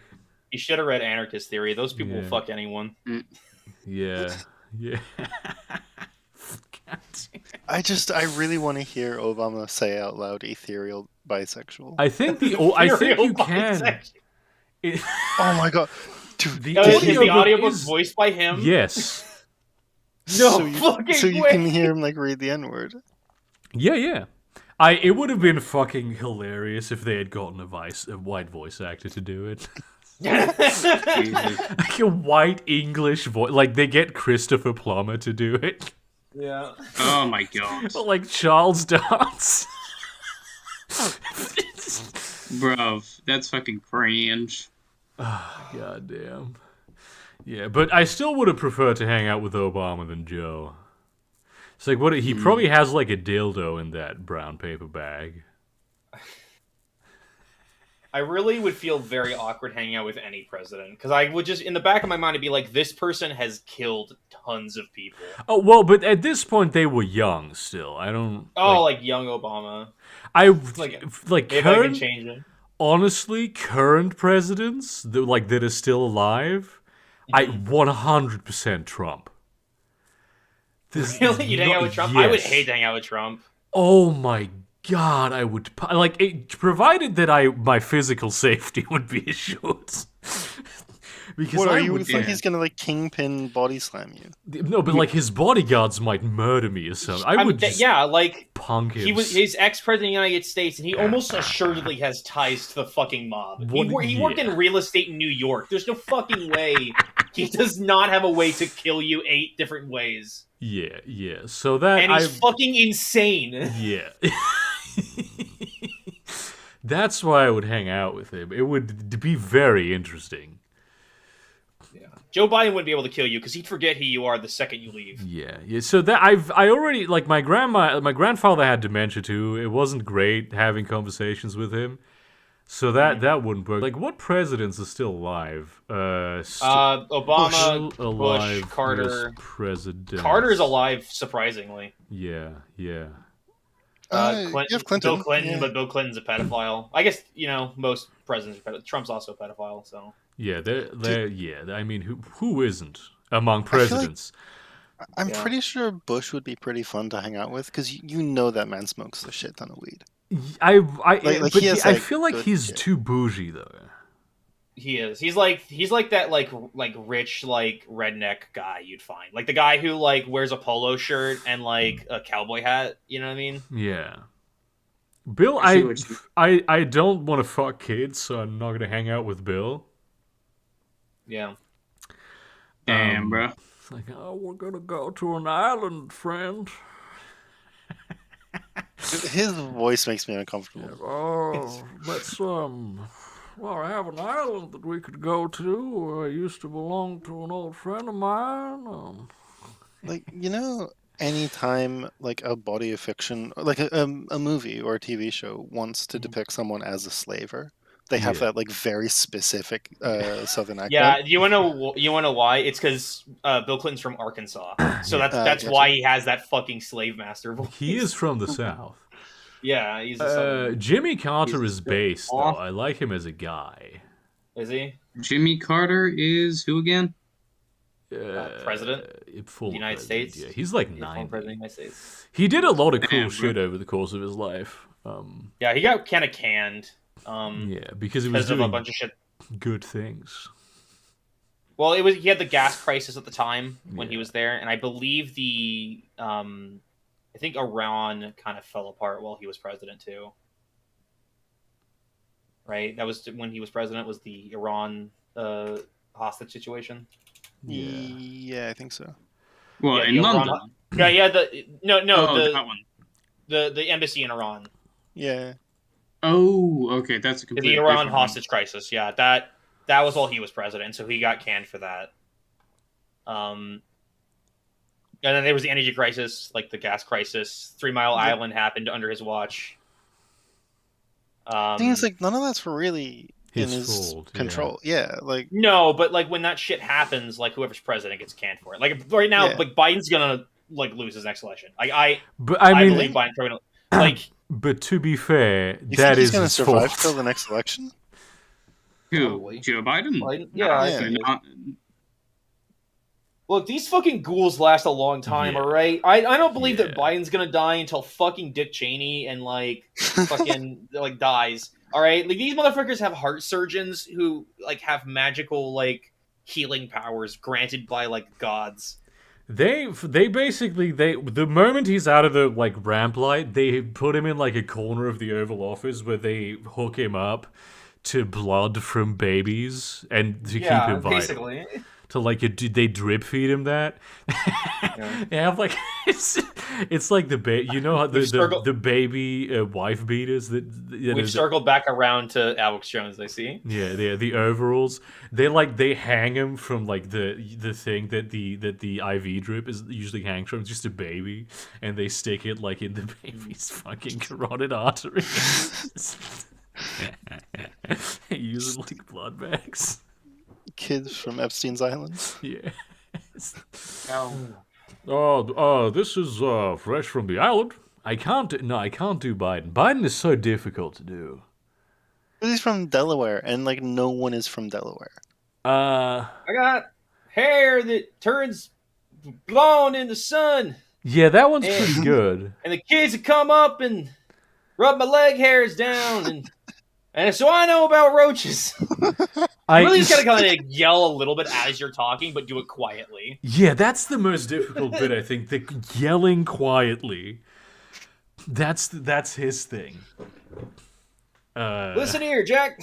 You should have read Anarchist Theory. Those people will fuck anyone. Yeah. I really want to hear Obama say out loud ethereal bisexual. I think you can. Oh my god. Dude, Is the audiobook voiced by him? Yes. No so you way. can hear him like read the N-word. Yeah. It would have been fucking hilarious if they had gotten a white voice actor to do it. Like a white English voice. Like they get Christopher Plummer to do it. Yeah. Oh my god. But like Charles Dance. Bro, that's fucking cringe. God damn. Yeah, but I still would have preferred to hang out with Obama than Joe. It's like, he probably has like a dildo in that brown paper bag. I really would feel very awkward hanging out with any president because I would just, in the back of my mind, it'd be like, this person has killed tons of people. Oh well, but at this point they were young still. I don't. Oh, like young Obama. Like If I can change it. Honestly, current presidents that are still alive, I 100% Trump. Really? You'd hang out with Trump? Yes. I would hate to hang out with Trump. Oh my god, I would provided that my physical safety would be assured. Because what are you think he's gonna like kingpin body slam you? No, but like his bodyguards might murder me or something. I would just punk him. He was his ex-president of the United States, and he almost assuredly has ties to the fucking mob. He worked in real estate in New York. There's no fucking way he does not have a way to kill you 8 different ways. Yeah. So that and he's fucking insane. Yeah. That's why I would hang out with him. It would be very interesting. Yeah. Joe Biden wouldn't be able to kill you because he'd forget who you are the second you leave. Yeah. So that I already like my grandfather had dementia too. It wasn't great having conversations with him. So that wouldn't work. Like, what presidents are still alive? Obama, Bush, Carter. President. Carter's alive, surprisingly. Yeah. You have Clinton. Bill Clinton, but Bill Clinton's a pedophile. I guess, most presidents are pedophiles. Trump's also a pedophile, so... Yeah, I mean, who isn't among presidents? I'm pretty sure Bush would be pretty fun to hang out with, because you know that man smokes a shit ton of weed. I feel like he's too bougie though. He is. He's like that rich redneck guy you'd find. Like the guy who wears a polo shirt and a cowboy hat, you know what I mean? Yeah. Bill, I see what you- I don't want to fuck kids, so I'm not gonna hang out with Bill. Yeah. Damn, bro. It's like, oh, we're gonna go to an island, friend. His voice makes me uncomfortable. Oh, let's well, I have an island that we could go to. I used to belong to an old friend of mine. Like, anytime like a body of fiction, like a movie or a TV show wants to depict someone as a slaver, they have Yeah. that like very specific Southern accent. Yeah, you wanna know why? It's because Bill Clinton's from Arkansas, so Yeah. that's Gotcha. why he has that fucking slave master voice. He is from the South. Yeah, he's a Southern. Jimmy Carter He's is based, though. off. I like him as a guy. Is he Jimmy Carter is who again? president? Full United president, States? Yeah, he's like He's the former 90. president of the United States? He did a lot of cool Damn, bro. shit over the course of his life. Yeah, he got kind of canned. Yeah, because he was Because of a doing bunch of shit. good things. Well, he had the gas crisis at the time when he Yeah. was there, and I believe I think Iran kind of fell apart while he was president too. Right, that was when he was president. Was the Iran hostage situation? Yeah. Yeah, I think so. Well, Yeah, in the Iran- London. Yeah. That one. The embassy in Iran, Yeah. Oh, okay, that's a the completely Iran different one. hostage crisis. Yeah, that was while he was president, so he got canned for that. And then there was the energy crisis, like the gas crisis. 3 Mile Yeah. Island happened under his watch. The thing is, like, none of that's really in His his fault, yeah. control. Yeah, like, No, but like when that shit happens, like whoever's president gets canned for it. Like right now, Yeah. like Biden's gonna like lose his next election. I But I mean, believe Biden's gonna like. but to be fair, you that think he's is gonna his survive fault. till the next election? Who? Probably. Joe Biden? Biden? No, Yeah, I Yeah. think- not- Look, these fucking ghouls last a long time. Yeah. All right, I don't believe that Yeah. Biden's gonna die until fucking Dick Cheney and like fucking like dies. All right, like these motherfuckers have heart surgeons who like have magical like healing powers granted by like gods. They basically the moment he's out of the like ramp light, they put him in like a corner of the Oval Office where they hook him up to blood from babies and to keep him vital. basically. To like they drip feed him that. They have like it's like the you know how the baby wife beaters that We've circled back around to Alex Jones. I see. yeah, the overalls. They hang him from like the thing that the IV drip is usually hangs from, just a baby, and they stick it like in the baby's fucking carotid artery. They use it like blood bags. Kids from Epstein's Island. Yeah. No. Oh, this is fresh from the island. I can't do Biden. Biden is so difficult to do. But he's from Delaware, and like no one is from Delaware. I got hair that turns blonde in the sun, Yeah, that one's pretty good. and the kids would come up and rub my leg hairs down, and so I know about roaches. Really, just gotta kind of yell a little bit as you're talking, but do it quietly. Yeah, that's the most difficult bit, I think. The yelling quietly. That's his thing. Listen here, Jack.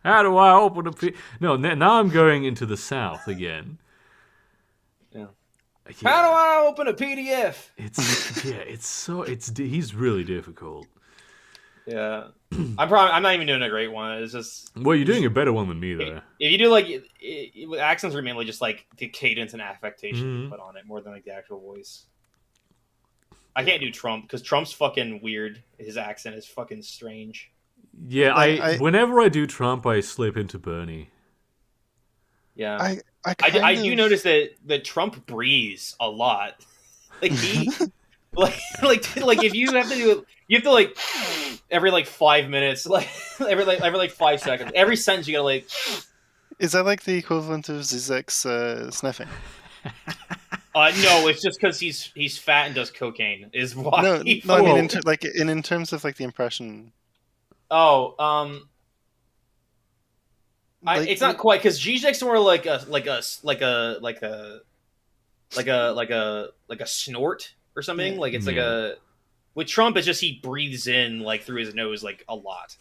How do I open a No, now I'm going into the South again. Yeah. Yeah, How do I open a PDF? he's really difficult. Yeah, I'm not even doing a great one. It's just Well, you're doing a better one than me, though. if you do like accents are mainly just like the cadence and affectation you put on it more than like the actual voice. I can't do Trump because Trump's fucking weird. His accent is fucking strange. Yeah, I whenever I do Trump, I slip into Bernie. Yeah, I do notice that Trump breathes a lot. Like he, like if you have to do it, you have to like every like 5 minutes, like every 5 seconds, every sentence you gotta like. Is that like the equivalent of Zizek's sniffing? No, it's just because he's fat and does cocaine. Is why. No, he I mean fucking- in terms of like the impression. Oh, Like, it's not quite because Zizek's more like a snort or something. Yeah. Like it's like Yeah. a With Trump, it's just he breathes in like through his nose like a lot.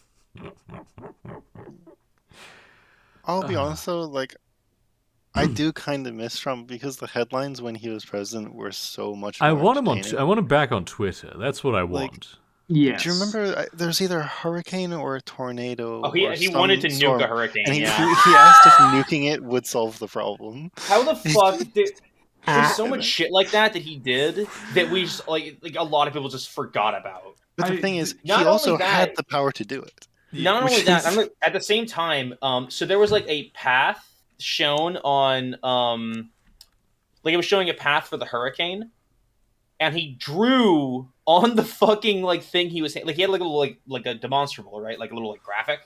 I'll be honest though, like I do kind of miss Trump because the headlines when he was president were so much more I want him on. entertaining. I want him back on Twitter. That's what I want. Yes. Do you remember there's either a hurricane or a tornado? Oh, he or wanted to storm, nuke a hurricane. and he Yeah. asked if nuking it would solve the problem. How the fuck did? There's so much shit like that he did that we just, like a lot of people just forgot about. But the thing is, he Not also only that- had the power to do it. Not Which only that, is- at the same time, so there was like a path shown on, like it was showing a path for the hurricane, and he drew on the fucking like thing he was like he had like a little like a demonstrable, right, like a little like graphic,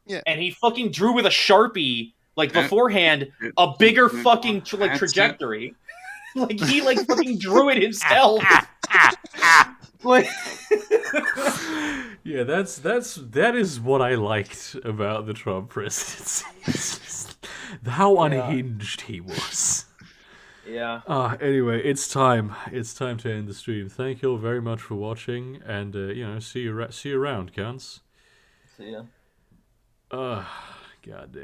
Yeah. and he fucking drew with a Sharpie like beforehand a bigger fucking trajectory, like he like fucking drew it himself. Like, Yeah, that is what I liked about the Trump presidency. It's just how unhinged he was. yeah. Anyway, it's time. It's time to end the stream. Thank you all very much for watching, and see you around, cunts. So, yeah. Goddamn.